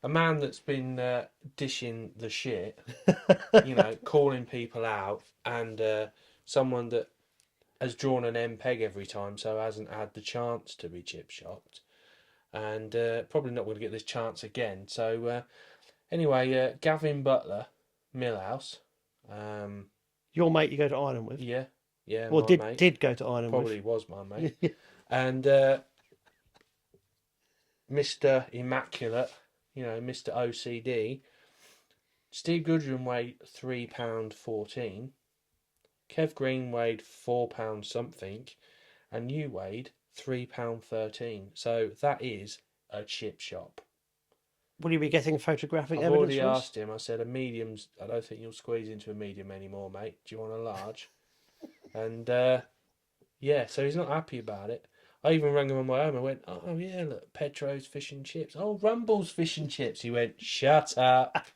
a man that's been dishing the shit, calling people out, and someone that has drawn an MPEG every time, so hasn't had the chance to be chip shopped, and probably not going to get this chance again. So, anyway, Gavin Butler, Millhouse. Your mate you go to Ireland with? Yeah. Well, did go to Ireland probably with. was my mate. And Mr. Immaculate, Mr. OCD. Steve Goodwin weighed £3.14. Kev Green weighed £4 something, and you weighed £3.13. So that is a chip shop. Will you be getting photographic I've evidence? already asked him. I said, a medium's. I don't think you'll squeeze into a medium anymore, mate. Do you want a large? And so he's not happy about it. I even rang him on my own. I went, oh yeah, look, Petro's fish and chips. Oh, Rumble's fish and chips. He went, shut up.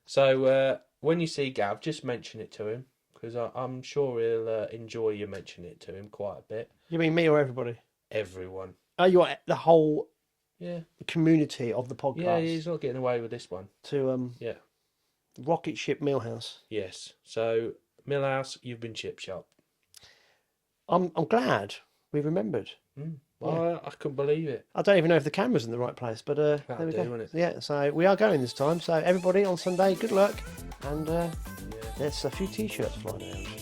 So when you see Gav, just mention it to him because I'm sure he'll enjoy you mentioning it to him quite a bit. You mean me or everybody? Everyone. Oh, you want the whole Yeah. community of the podcast? Yeah, he's not getting away with this one. To Yeah. Rocket Ship Millhouse. Yes. So Millhouse, you've been chip shop. I'm glad we remembered. Well, I couldn't believe it. I don't even know if the camera's in the right place, but there we go. won't it? Yeah, so we are going this time. So everybody on Sunday, good luck, and there's a few t-shirts flying around.